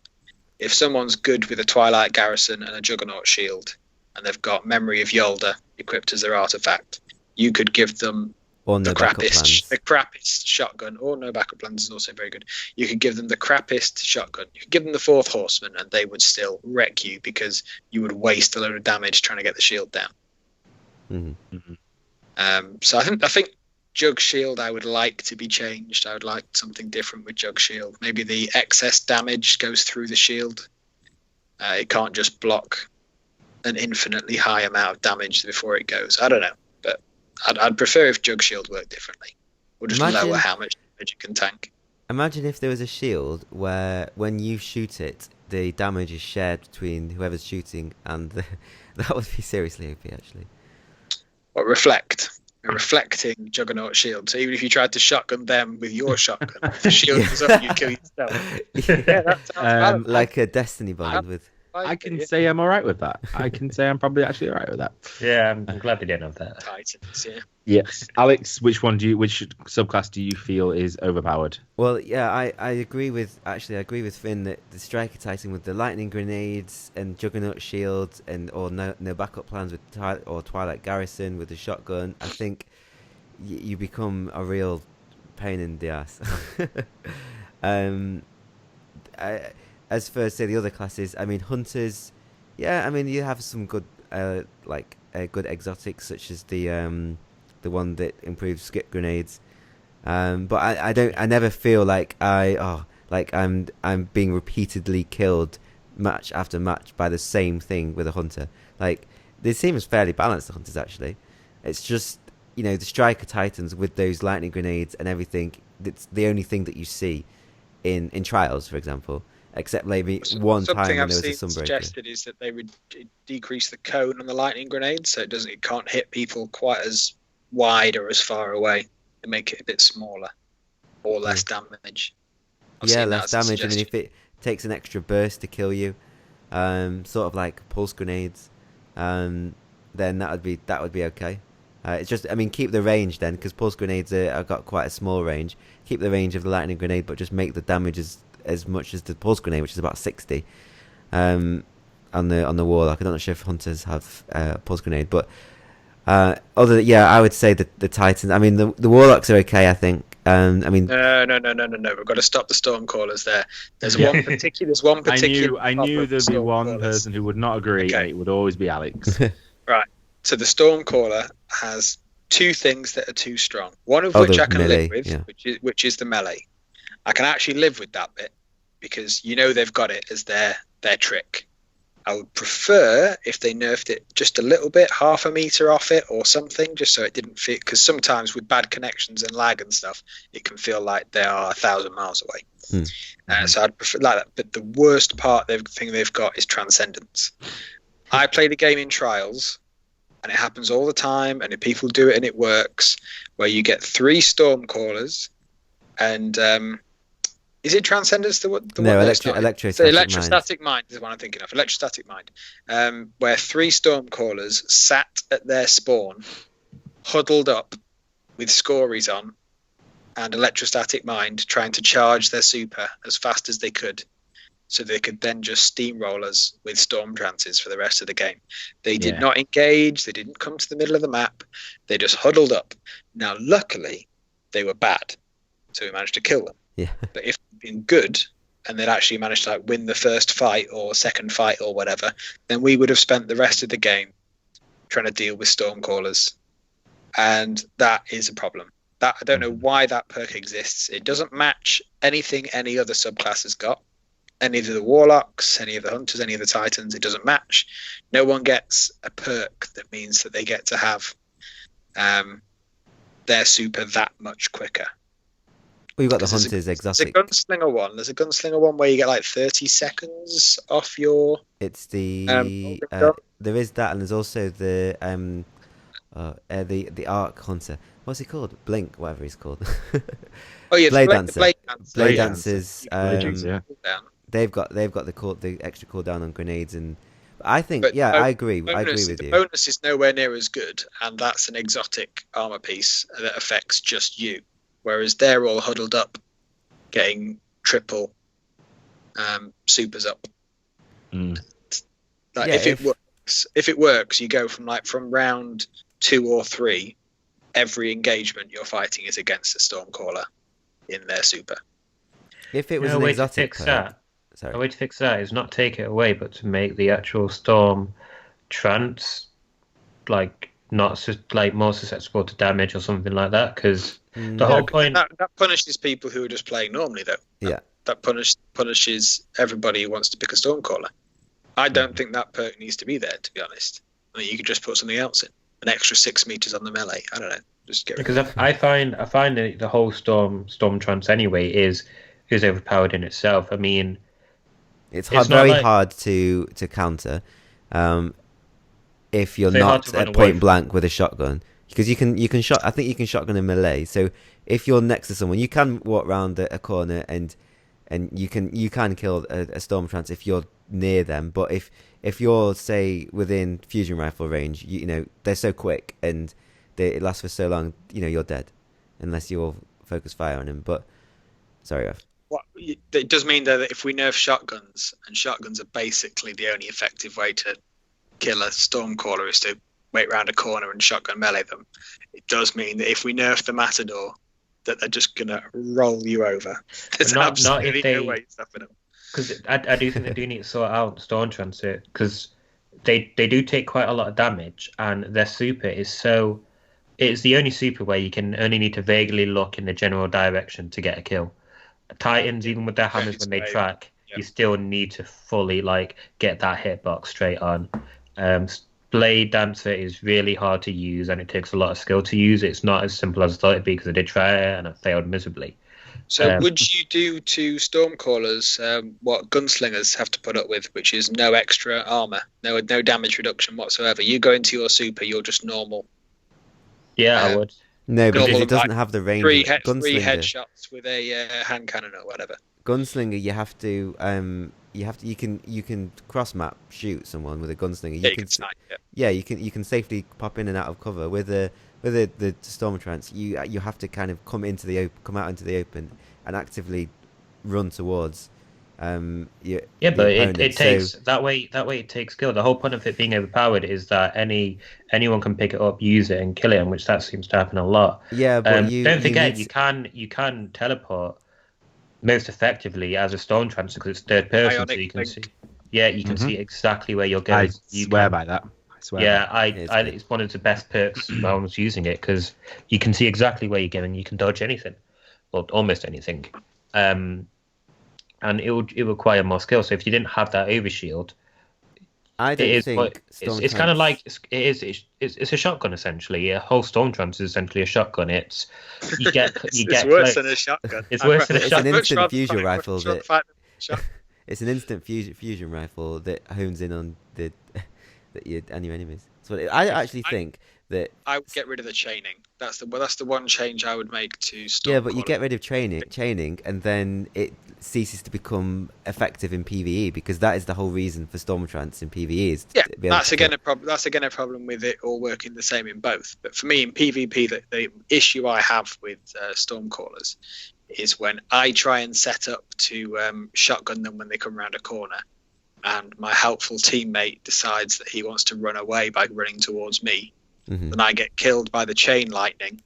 If someone's good with a Twilight Garrison and a Juggernaut shield, and they've got Memory of Yolda equipped as their artifact, you could give them the crappiest shotgun, or no backup plans is also very good. You could give them the crappiest shotgun. You could give them the Fourth Horseman, and they would still wreck you because you would waste a load of damage trying to get the shield down. So I think Jug Shield I would like to be changed. I would like something different with Jug Shield. Maybe the excess damage goes through the shield. It can't just block an infinitely high amount of damage before it goes. I don't know, but I'd prefer if Jug Shield worked differently, or just lower how much damage it can tank. Imagine if there was a shield where when you shoot it, the damage is shared between whoever's shooting, and that would be seriously OP actually. What, reflect? a reflecting Juggernaut shield. So even if you tried to shotgun them with your shotgun, if the shield was up, you'd kill yourself. Yeah, that sounds like a Destiny bond with. I can say I'm all right with that. I can say I'm probably actually all right with that. Yeah, I'm glad we didn't have that. Titans, yeah. Yes, Alex, which subclass do you feel is overpowered? Well, yeah, I agree with Finn that the Striker Titan with the lightning grenades and Juggernaut shields or no backup plans with Twilight Garrison with the shotgun. I think you become a real pain in the ass. As for say the other classes, I mean hunters, yeah, I mean you have some good good exotics such as the one that improves skip grenades, but I never feel like I'm being repeatedly killed match after match by the same thing with a hunter. Like they seem fairly balanced, the hunters actually. It's just the Striker Titans with those lightning grenades and everything. It's the only thing that you see in trials, for example. Except maybe one time when there was a sunbreaker. Something I've suggested is that they would decrease the cone on the lightning grenade, so it can't hit people quite as wide or as far away, and make it a bit smaller or less damage. Less damage. I mean, if it takes an extra burst to kill you, sort of like pulse grenades, then that would be okay. It's just, I mean, keep the range then, because pulse grenades are got quite a small range. Keep the range of the lightning grenade, but just make the damage as much as the pulse grenade, which is about 60 on the warlock. I'm not sure if hunters have pulse grenade, but I would say that the Titans. I mean, the warlocks are okay. I think. I mean, no. We've got to stop the Stormcallers there. There's one particular. I knew there'd be one person who would not agree. Okay. And it would always be Alex. Right. So the Stormcaller has two things that are too strong. One of which I can live with, which is the melee. I can actually live with that bit because they've got it as their trick. I would prefer if they nerfed it just a little bit, half a meter off it or something, just so it didn't fit. Because sometimes with bad connections and lag and stuff, it can feel like they are 1,000 miles away. So I'd prefer like that. But the worst thing they've got is Transcendence. I play the game in trials, and it happens all the time, and people do it and it works, where you get 3 Stormcallers, and is it Transcendence? Electrostatic Mind is what I'm thinking of. Electrostatic Mind, where 3 Stormcallers sat at their spawn, huddled up with Scories on, and Electrostatic Mind trying to charge their super as fast as they could, so they could then just steamroll us with Storm Trances for the rest of the game. They did not engage. They didn't come to the middle of the map. They just huddled up. Now, luckily, they were bad, so we managed to kill them. Yeah. But if they'd been good and they'd actually managed to win the first fight or second fight or whatever, then we would have spent the rest of the game trying to deal with Stormcallers, and that is a problem. That I don't know why that perk exists. It doesn't match anything any other subclass has got. Any of the Warlocks, any of the Hunters, any of the Titans, it doesn't match. No one gets a perk that means that they get to have their super that much quicker. Well, you've got the Hunters exotic. There's a gunslinger one where you get like 30 seconds off your. It's the there is that, and there's also the Arc Hunter. What's he called? Blink, whatever he's called. Oh yeah, Blade Dancer. Blade Dancers. They've got the extra cooldown on grenades, and I think I agree. I agree with you. The bonus is nowhere near as good, and that's an exotic armor piece that affects just you. Whereas they're all huddled up, getting triple supers up. If it works, you go from round 2 or 3. Every engagement you're fighting is against a Stormcaller in their super. If it was an exotic perk, a way to fix that is not take it away, but to make the actual Storm Trance not more susceptible to damage or something like that, because the whole point that punishes people who are just playing normally, though. That punishes everybody who wants to pick a Stormcaller. I don't think that perk needs to be there, to be honest. I mean, you could just put something else in, an extra 6 meters on the melee. I don't know, just get rid of it. Because I find that the whole Storm Trance anyway is overpowered in itself. I mean, it's very hard to counter. If you're not at point blank with a shotgun, because you can shot. I think you can shotgun a melee. So if you're next to someone, you can walk around a corner and you can kill a storm trance if you're near them. But if you're, say, within fusion rifle range, you know they're so quick and it lasts for so long. You know you're dead unless you'll focus fire on them. But sorry, Raf. It does mean though that if we nerf shotguns, and shotguns are basically the only effective way to kill a Stormcaller is to wait round a corner and shotgun melee them. It does mean that if we nerf the Matador, that they're just gonna roll you over. There's absolutely no way stopping them. Because I do think they do need to sort out Storm Transit, because they do take quite a lot of damage, and their super is it's the only super where you can only need to vaguely look in the general direction to get a kill. Titans, even with their hammers when they track, you still need to fully get that hitbox straight on. Blade Dancer is really hard to use, and it takes a lot of skill to use. It's not as simple as I thought it'd be, because I did try it and I failed miserably. So would you do to Stormcallers what Gunslingers have to put up with, which is no extra armor, no damage reduction whatsoever? You go into your super, you're just normal. Yeah, I would. No, because it doesn't have the range. Three headshots with a hand cannon or whatever. Gunslinger, you can cross map shoot someone with a gunslinger. You can snipe. Yeah, you can safely pop in and out of cover with the Storm Trance. You have to kind of come out into the open and actively run towards. But it takes that way it takes skill. The whole point of it being overpowered is that anyone can pick it up, use it, and kill him, which that seems to happen a lot. Yeah, but don't forget you can teleport most effectively as a Storm Trancer, because it's third person, so you can see. Yeah, you can see exactly where you're going. I swear by that. It's one of the best perks when I was using it, because you can see exactly where you're going. You can dodge anything, or almost anything. And it would require more skill. So if you didn't have that overshield, it's kind of like it's a shotgun essentially. A whole Storm Trance is essentially a shotgun. It's worse than a shotgun. It's worse than a shotgun. It's an instant fusion rifle it's an instant fusion rifle that hones in on your enemies. So I actually think that I would get rid of the chaining. That's the one change I would make to Storm. Yeah, but you get rid of chaining, and then it ceases to become effective in PvE, because that is the whole reason for Storm Trance in PvE. That's again a problem. That's again a problem with it all working the same in both. But for me in PvP, the issue I have with Stormcallers is when I try and set up to shotgun them when they come around a corner, and my helpful teammate decides that he wants to run away by running towards me. Then I get killed by the chain lightning,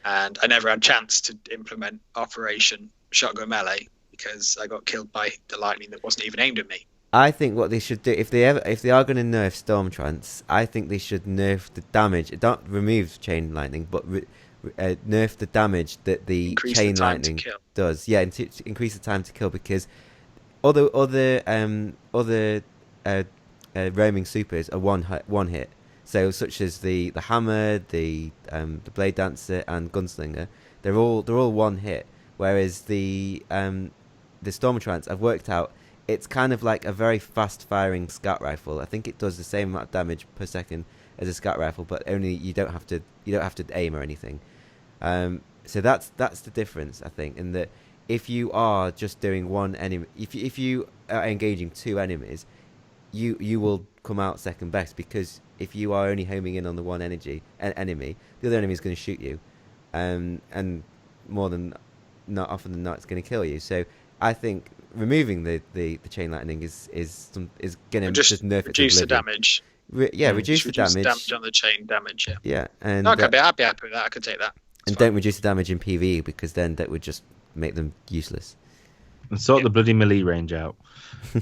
and I never had a chance to implement Operation Shotgun Melee because I got killed by the lightning that wasn't even aimed at me. I think what they should do, if they are going to nerf Storm Trance, I think they should nerf the damage. Don't remove chain lightning, but nerf the damage that the chain lightning does. Yeah, and to increase the time to kill, because other roaming supers are one hit. So such as the hammer, the blade dancer, and gunslinger, they're all one hit. Whereas the Storm Trance, I've worked out, it's kind of like a very fast firing scout rifle. I think it does the same amount of damage per second as a scout rifle, but only you don't have to aim or anything. So that's the difference, I think, in that if you are just doing one enemy, if you are engaging two enemies, you will come out second best, because if you are only homing in on the one enemy, the other enemy is going to shoot you, and more than not often than not, it's going to kill you. So I think removing the chain lightning is going to just nerf it. Reduce the damage. Reduce the damage on the chain damage. Yeah, and I'd be happy with that. I could take that. And don't reduce the damage in PvE, because then that would just make them useless. And sort the bloody melee range out.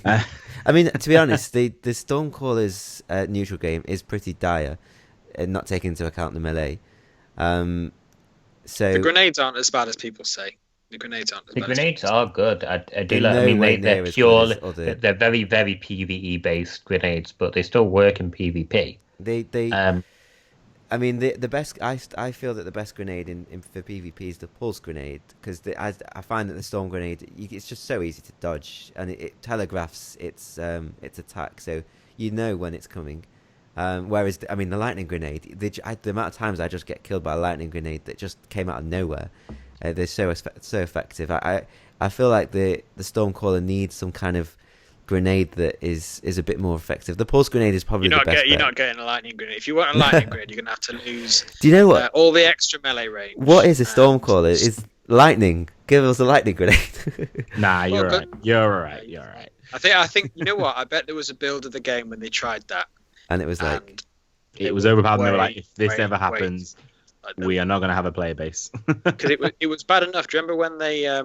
I mean, to be honest, the Stormcaller's neutral game is pretty dire, and not taking into account the melee. So the grenades aren't as bad as people say. The grenades are good. I do like. I mean, they're pure. They're very, very PvE based grenades, but they still work in PvP. I mean, the best. I feel that the best grenade for PvP is the pulse grenade, because I find that the storm grenade, it's just so easy to dodge, and it telegraphs its attack, so you know when it's coming. Whereas, I mean, the lightning grenade, the amount of times I just get killed by a lightning grenade that just came out of nowhere, they're so effective. I feel like the Stormcaller needs some kind of grenade that is a bit more effective. The pulse grenade is probably the best bet. You're not getting a lightning grenade. If you want a lightning grenade, you're going to have to lose. Do you know what? All the extra melee range. What is a Stormcaller? Is lightning. Give us a lightning grenade. Nah, you're right. You're right. You're right. I think you know what? I bet there was a build of the game when they tried that. And it was like... It was overpowered, and they were like, if this ever happens, we are not going to have a player base. Because it was bad enough. Do you remember when they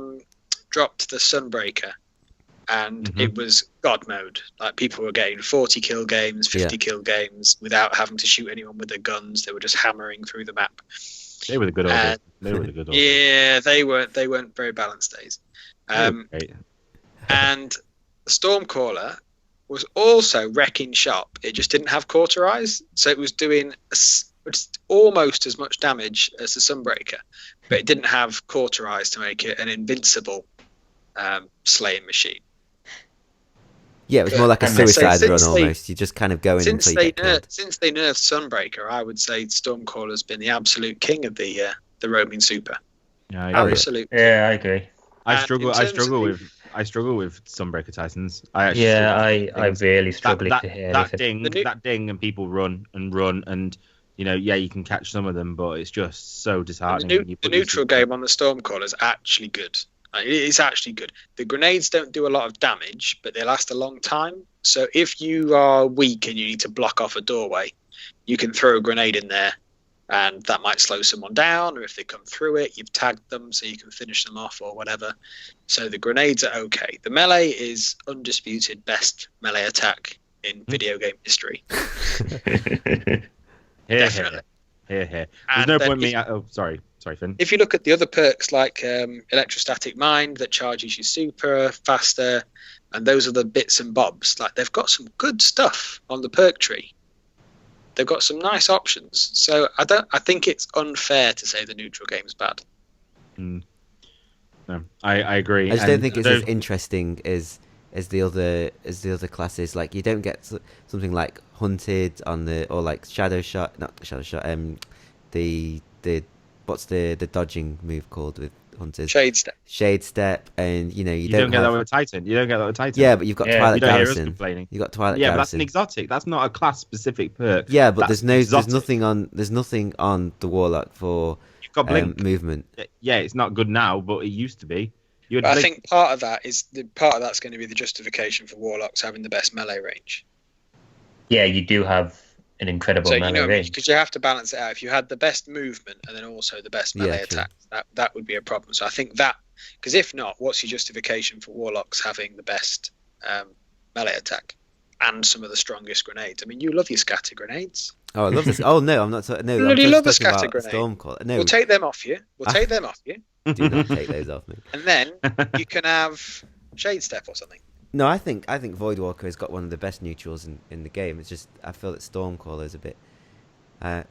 dropped the Sunbreaker? And it was God mode. Like, people were getting 40 kill games, 50 kill games, without having to shoot anyone with their guns. They were just hammering through the map. They were the good orders. Yeah, they weren't very balanced days. And the Stormcaller was also wrecking shop. It just didn't have cauterize, so it was doing almost as much damage as the Sunbreaker, but it didn't have cauterize to make it an invincible slaying machine. Yeah, it was more like a suicide run almost. You just kind of go in until you get killed. Since they nerfed Sunbreaker, I would say Stormcaller's been the absolute king of the roaming super. Yeah, absolutely. Yeah, I agree. I struggle with Sunbreaker Titans. I really struggle to hear that ding, and people run, and you can catch some of them, but it's just so disheartening. The neutral game on the Stormcaller is actually good. It is actually good. The grenades don't do a lot of damage, but they last a long time. So if you are weak and you need to block off a doorway, you can throw a grenade in there, and that might slow someone down, or if they come through it, you've tagged them so you can finish them off or whatever. So the grenades are okay. The melee is undisputed best melee attack in video game history. Definitely. Here. There's no point me... Sorry, Finn. If you look at the other perks like Electrostatic Mind that charges you super faster, and those are the bits and bobs, like they've got some good stuff on the perk tree. They've got some nice options. So I think it's unfair to say the neutral game's bad. No, I agree. I just don't think it's as interesting as the other classes. Like, you don't get something like Hunted or like Shadow Shot. What's the dodging move called with Hunters? Shade Step, and you don't get that with Titan. Yeah, but you've got Twilight Garrison. You've got Twilight Garrison. Yeah, but that's an exotic. That's not a class specific perk. Yeah, but there's nothing on the Warlock for movement. Yeah, it's not good now, but it used to be. But I think part of that's going to be the justification for Warlocks having the best melee range. Yeah, you do have an incredible melee range. Because you have to balance it out. If you had the best movement and then also the best melee attack, that would be a problem. So I think that, because if not, what's your justification for Warlocks having the best melee attack and some of the strongest grenades? I mean, you love your scatter grenades. Oh, I love this. Oh no, I'm not. No, you really love the scatter grenade. Stormcaller. No, we'll take them off you. Do not take those off me. And then you can have Shade Step or something. No, I think Voidwalker has got one of the best neutrals in the game. It's just I feel that Stormcaller is a bit. I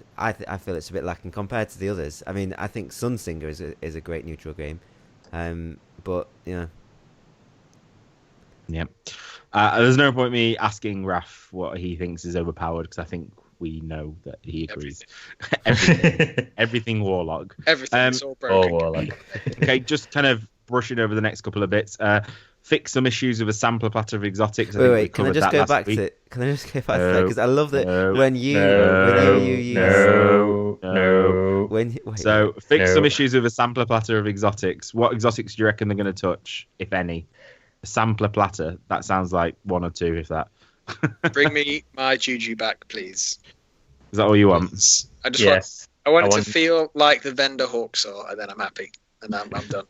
feel it's a bit lacking compared to the others. I mean, I think Sunsinger is a great neutral game, but yeah. There's no point me asking Raph what he thinks is overpowered, because I think we know that he agrees. Everything Warlock. Everything's all broken. All Warlock. Okay, just kind of brushing over the next couple of bits. Fix some issues with a sampler platter of exotics. Wait, can I just go back to that? Because I love that when you fix some issues with a sampler platter of exotics. What exotics do you reckon they're going to touch, if any? A sampler platter. That sounds like one or two, if that. Bring me my Juju back, please. Is that all you want? I want it to feel like the vendor Hawksaw, and then I'm happy, and I'm done.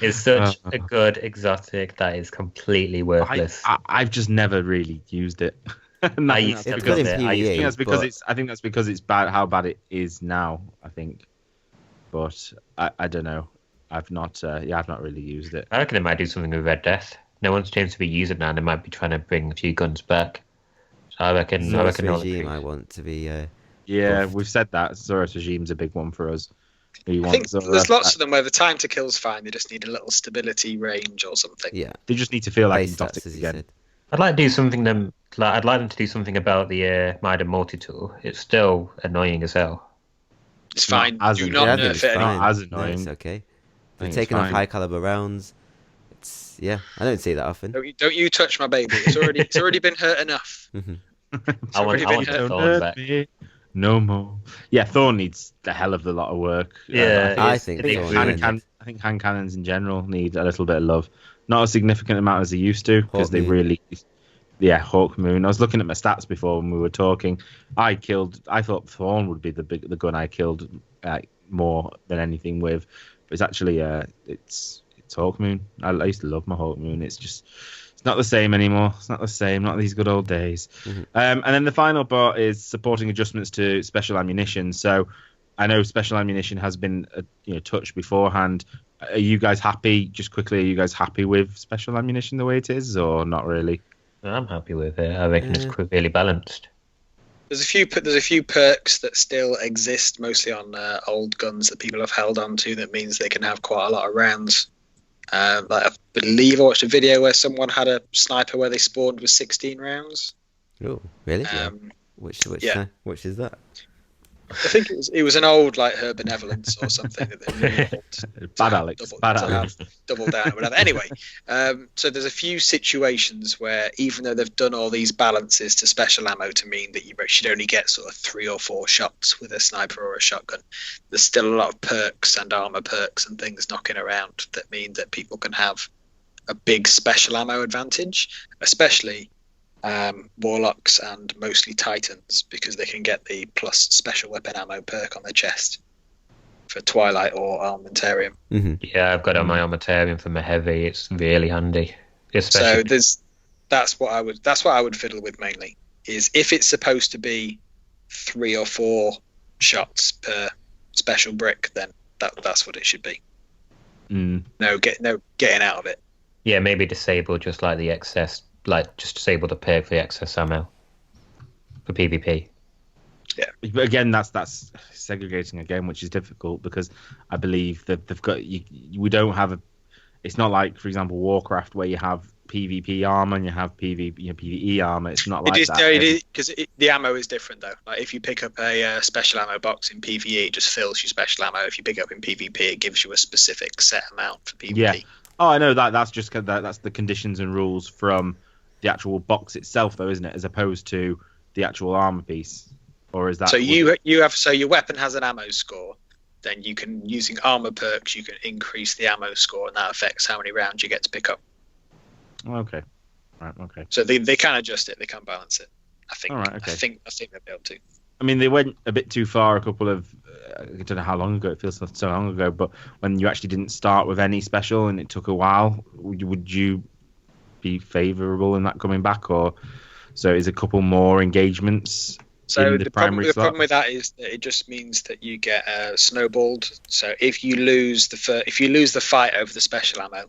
It's such a good exotic that is completely worthless. I've just never really used it. I used to love it. I think that's because it's bad. How bad it is now, I think. But I don't know. I've not really used it. I reckon it might do something with Red Death. No one seems to be using it now. They might be trying to bring a few guns back. So I reckon. Regime I want to be. Yeah, we've said that. Zoros Regime's a big one for us. I think there's lots of them where the time to kill's fine. They just need a little stability range or something. Yeah, they just need to feel like exotic again. I'd like to do something I'd like them to do something about the Mida multi-tool. It's still annoying as hell. It's fine. Not as Do annoying. not Yeah, nerf it anymore. Not as annoying. No, it's okay. They're it's taking off fine. high caliber rounds. I don't see that often. Don't you touch my baby. It's already been hurt enough. I want already the been Thorn back. No more. Yeah, Thorn needs a hell of a lot of work. Yeah, I think Thorn I think hand cannons in general need a little bit of love. Not a significant amount as they used to, because they really... Yeah, Hawk Moon. I was looking at my stats before when we were talking. I thought Thorn would be the gun I killed more than anything with. But it's actually it's Hawk Moon. I used to love my Hawk Moon. It's not the same anymore. It's not the same. Not these good old days. Mm-hmm. And then the final part is supporting adjustments to special ammunition. So I know special ammunition has been touched beforehand. Are you guys happy? Just quickly, are you guys happy with special ammunition the way it is, or not really? I'm happy with it. I reckon it's really balanced. There's a few perks that still exist, mostly on old guns that people have held on to. That means they can have quite a lot of rounds. Like I believe I watched a video where someone had a sniper where they spawned with 16 rounds. Oh, really? Which is that? I think it was an old like her benevolence or something that they removed. Bad Alex. Double down or whatever. Anyway, so there's a few situations where even though they've done all these balances to special ammo to mean that you should only get sort of 3 or 4 shots with a sniper or a shotgun, there's still a lot of perks and armor perks and things knocking around that mean that people can have a big special ammo advantage, especially Warlocks and mostly Titans, because they can get the plus special weapon ammo perk on their chest for Twilight or Armentarium. Mm-hmm. Yeah, I've got it on my Armentarium for my heavy. It's really handy. Especially... So that's what I would fiddle with mainly. Is if it's supposed to be 3 or 4 shots per special brick, then that's what it should be. No getting out of it. Yeah, maybe disable just like the excess. Like, just disable the perk for the excess ammo for PvP. Yeah. But again, that's segregating again, which is difficult because I believe that they've got... we don't have it's not like, for example, Warcraft, where you have PvP armor and you have PvE armor. It's not like that. It is, because the ammo is different, though. Like, if you pick up a special ammo box in PvE, it just fills your special ammo. If you pick up in PvP, it gives you a specific set amount for PvP. Yeah. Oh, I know that. That's just that's the conditions and rules from the actual box itself, though, isn't it? As opposed to the actual armor piece, or is that? So your weapon has an ammo score. Then you can, using armor perks, you can increase the ammo score, and that affects how many rounds you get to pick up. Okay. Right. Okay. So they can adjust it. They can balance it. I think. All right, okay. I think they'll be able to. I mean, they went a bit too far a couple of... I don't know how long ago, it feels so long ago, but when you actually didn't start with any special and it took a while, would you be favourable in that coming back? Or so is a couple more engagements in the primary slot? The problem with that is that it just means that you get snowballed. So if you lose the fight over the special ammo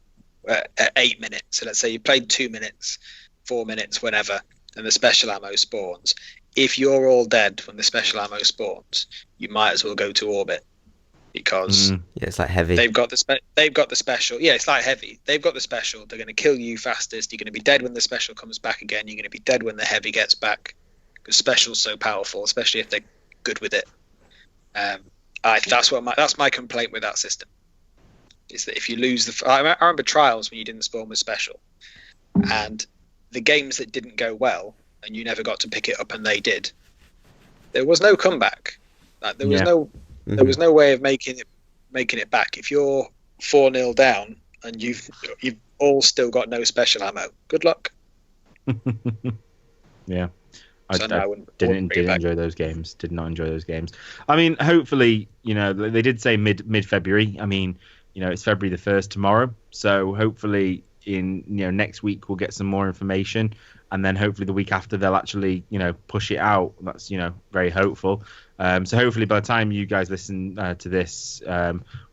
at 8 minutes, so let's say you played 2 minutes, 4 minutes, whenever, and the special ammo spawns. If you're all dead when the special ammo spawns, you might as well go to orbit, because it's like heavy. They've got the special. Yeah, it's like heavy. They've got the special. They're going to kill you fastest. You're going to be dead when the special comes back again. You're going to be dead when the heavy gets back, because special's so powerful, especially if they're good with it. That's my complaint with that system. Is that if you lose I remember Trials when you didn't spawn with special, and the games that didn't go well, and you never got to pick it up, and they did. There was no comeback. Like, there was no way of making it back. If you're 4-0 down and you've all still got no special ammo, good luck. Yeah, I didn't enjoy those games. Did not enjoy those games. I mean, hopefully, they did say mid February. I mean, it's February the 1st tomorrow, so hopefully in next week we'll get some more information. And then hopefully the week after they'll actually, push it out. That's, very hopeful. So hopefully by the time you guys listen to this,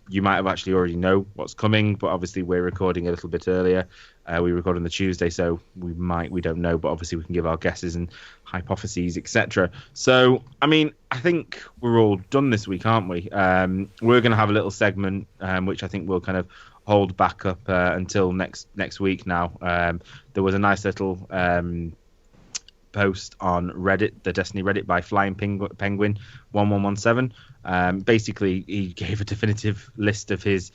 you might have actually already know what's coming. But obviously we're recording a little bit earlier. We record on the Tuesday, so we don't know. But obviously we can give our guesses and hypotheses, etc. So, I mean, I think we're all done this week, aren't we? We're going to have a little segment, which I think we'll kind of hold back up until next week now. There was a nice little post on Reddit, the Destiny Reddit, by Flying Penguin 1117. Basically, he gave a definitive list of his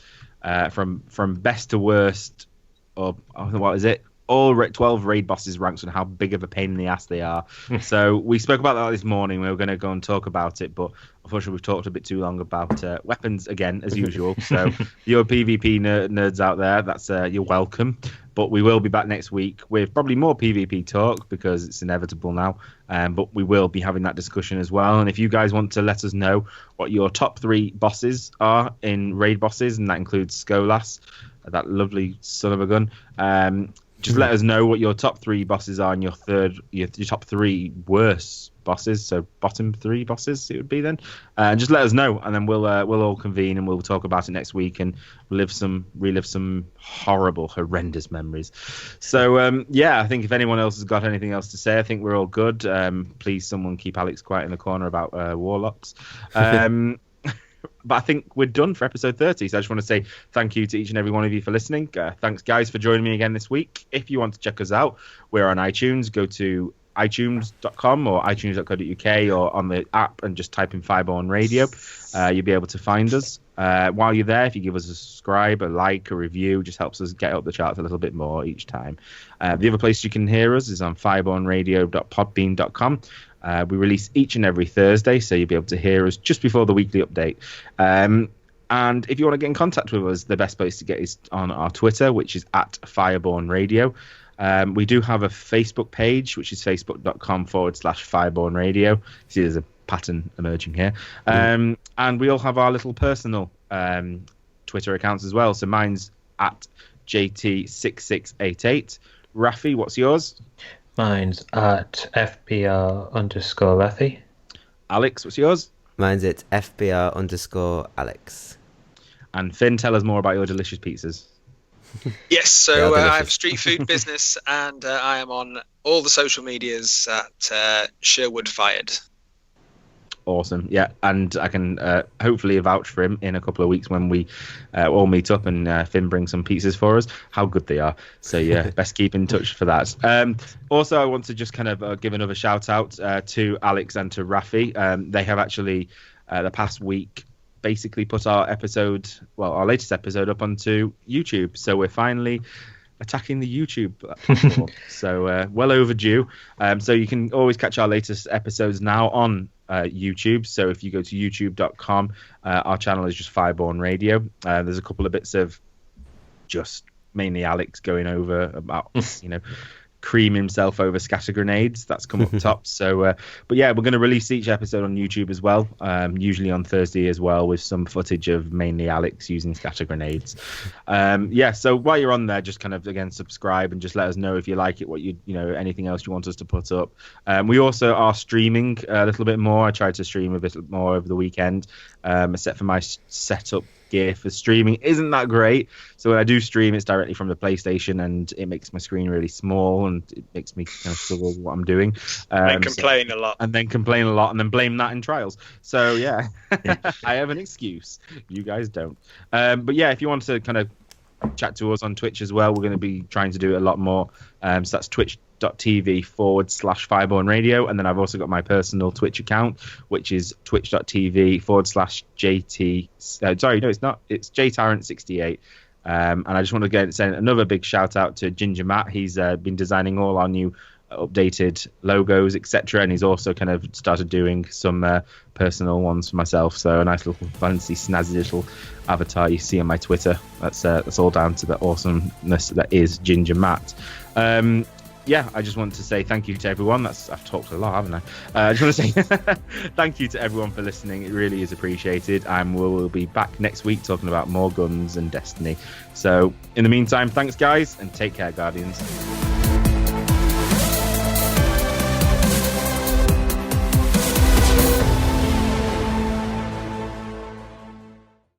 from best to worst, or what is it? All 12 raid bosses ranks and how big of a pain in the ass they are. So we spoke about that this morning. We were going to go and talk about it, but unfortunately we've talked a bit too long about weapons again, as usual. So you're PvP nerds out there, that's you're welcome. But we will be back next week with probably more PvP talk because it's inevitable now. But we will be having that discussion as well. And if you guys want to let us know what your top 3 bosses are in raid bosses, and that includes Skolas, that lovely son of a gun, just let us know what your top 3 bosses are and your top 3 worst bosses. So bottom 3 bosses it would be then. And just let us know, and then we'll all convene and we'll talk about it next week and relive some horrendous memories. So I think if anyone else has got anything else to say, I think we're all good. Please, someone keep Alex quiet in the corner about warlocks. But I think we're done for episode 30. So I just want to say thank you to each and every one of you for listening. Thanks, guys, for joining me again this week. If you want to check us out, we're on iTunes. Go to iTunes.com or iTunes.co.uk or on the app and just type in Fireborn Radio. You'll be able to find us. While you're there, if you give us a subscribe, a like, a review, just helps us get up the charts a little bit more each time. The other place you can hear us is on firebornradio.podbean.com. We release each and every Thursday, so you'll be able to hear us just before the weekly update. And if you want to get in contact with us, the best place to get is on our Twitter, which is at Fireborn Radio. We do have a Facebook page, which is facebook.com/Fireborn Radio. See, there's a pattern emerging here. And we all have our little personal Twitter accounts as well. So mine's at JT6688. Rafi, what's yours? Mine's at FBR_Rafi. Alex, what's yours? Mine's at FBR_Alex. And Finn, tell us more about your delicious pizzas. Yes, so I have a street food business, and I am on all the social medias at Sherwood Fired. Awesome, yeah, and I can hopefully vouch for him in a couple of weeks when we all meet up and Finn brings some pizzas for us. How good they are! So yeah, best keep in touch for that. Also, I want to just kind of give another shout out to Alex and to Rafi. They have actually the past week basically put our latest episode up onto YouTube. So we're finally attacking the YouTube platform. So well overdue. So you can always catch our latest episodes now on YouTube. So if you go to youtube.com, our channel is just Fireborn Radio. There's a couple of bits of just mainly Alex going over about cream himself over scatter grenades. That's come up top. So but yeah, we're going to release each episode on YouTube as well, usually on Thursday as well, with some footage of mainly Alex using scatter grenades. So while you're on there, just kind of again subscribe and just let us know if you like it, what anything else you want us to put up. We also are streaming a little bit more. I tried to stream a bit more over the weekend, except for my setup gear for streaming isn't that great. So when I do stream, it's directly from the PlayStation, and it makes my screen really small, and it makes me kind of struggle with what I'm doing. And complain a lot. And then complain a lot, and then blame that in trials. So yeah, I have an excuse. You guys don't. But yeah, if you want to kind of chat to us on Twitch as well, we're going to be trying to do it a lot more. So that's twitch.tv/Fireborn Radio. And then I've also got my personal Twitch account, which is twitch.tv/JT. Sorry, no, it's not. It's JTyrant68. And I just want to send another big shout out to Ginger Matt. He's been designing all our new updated logos, etc. And he's also kind of started doing some personal ones for myself. So a nice little fancy snazzy little avatar you see on my Twitter. That's all down to the awesomeness that is Ginger Matt. I just want to say thank you to everyone. I've talked a lot, haven't I? I just want to say thank you to everyone for listening. It really is appreciated, and we'll be back next week talking about more guns and Destiny. So in the meantime, thanks guys, and take care, Guardians.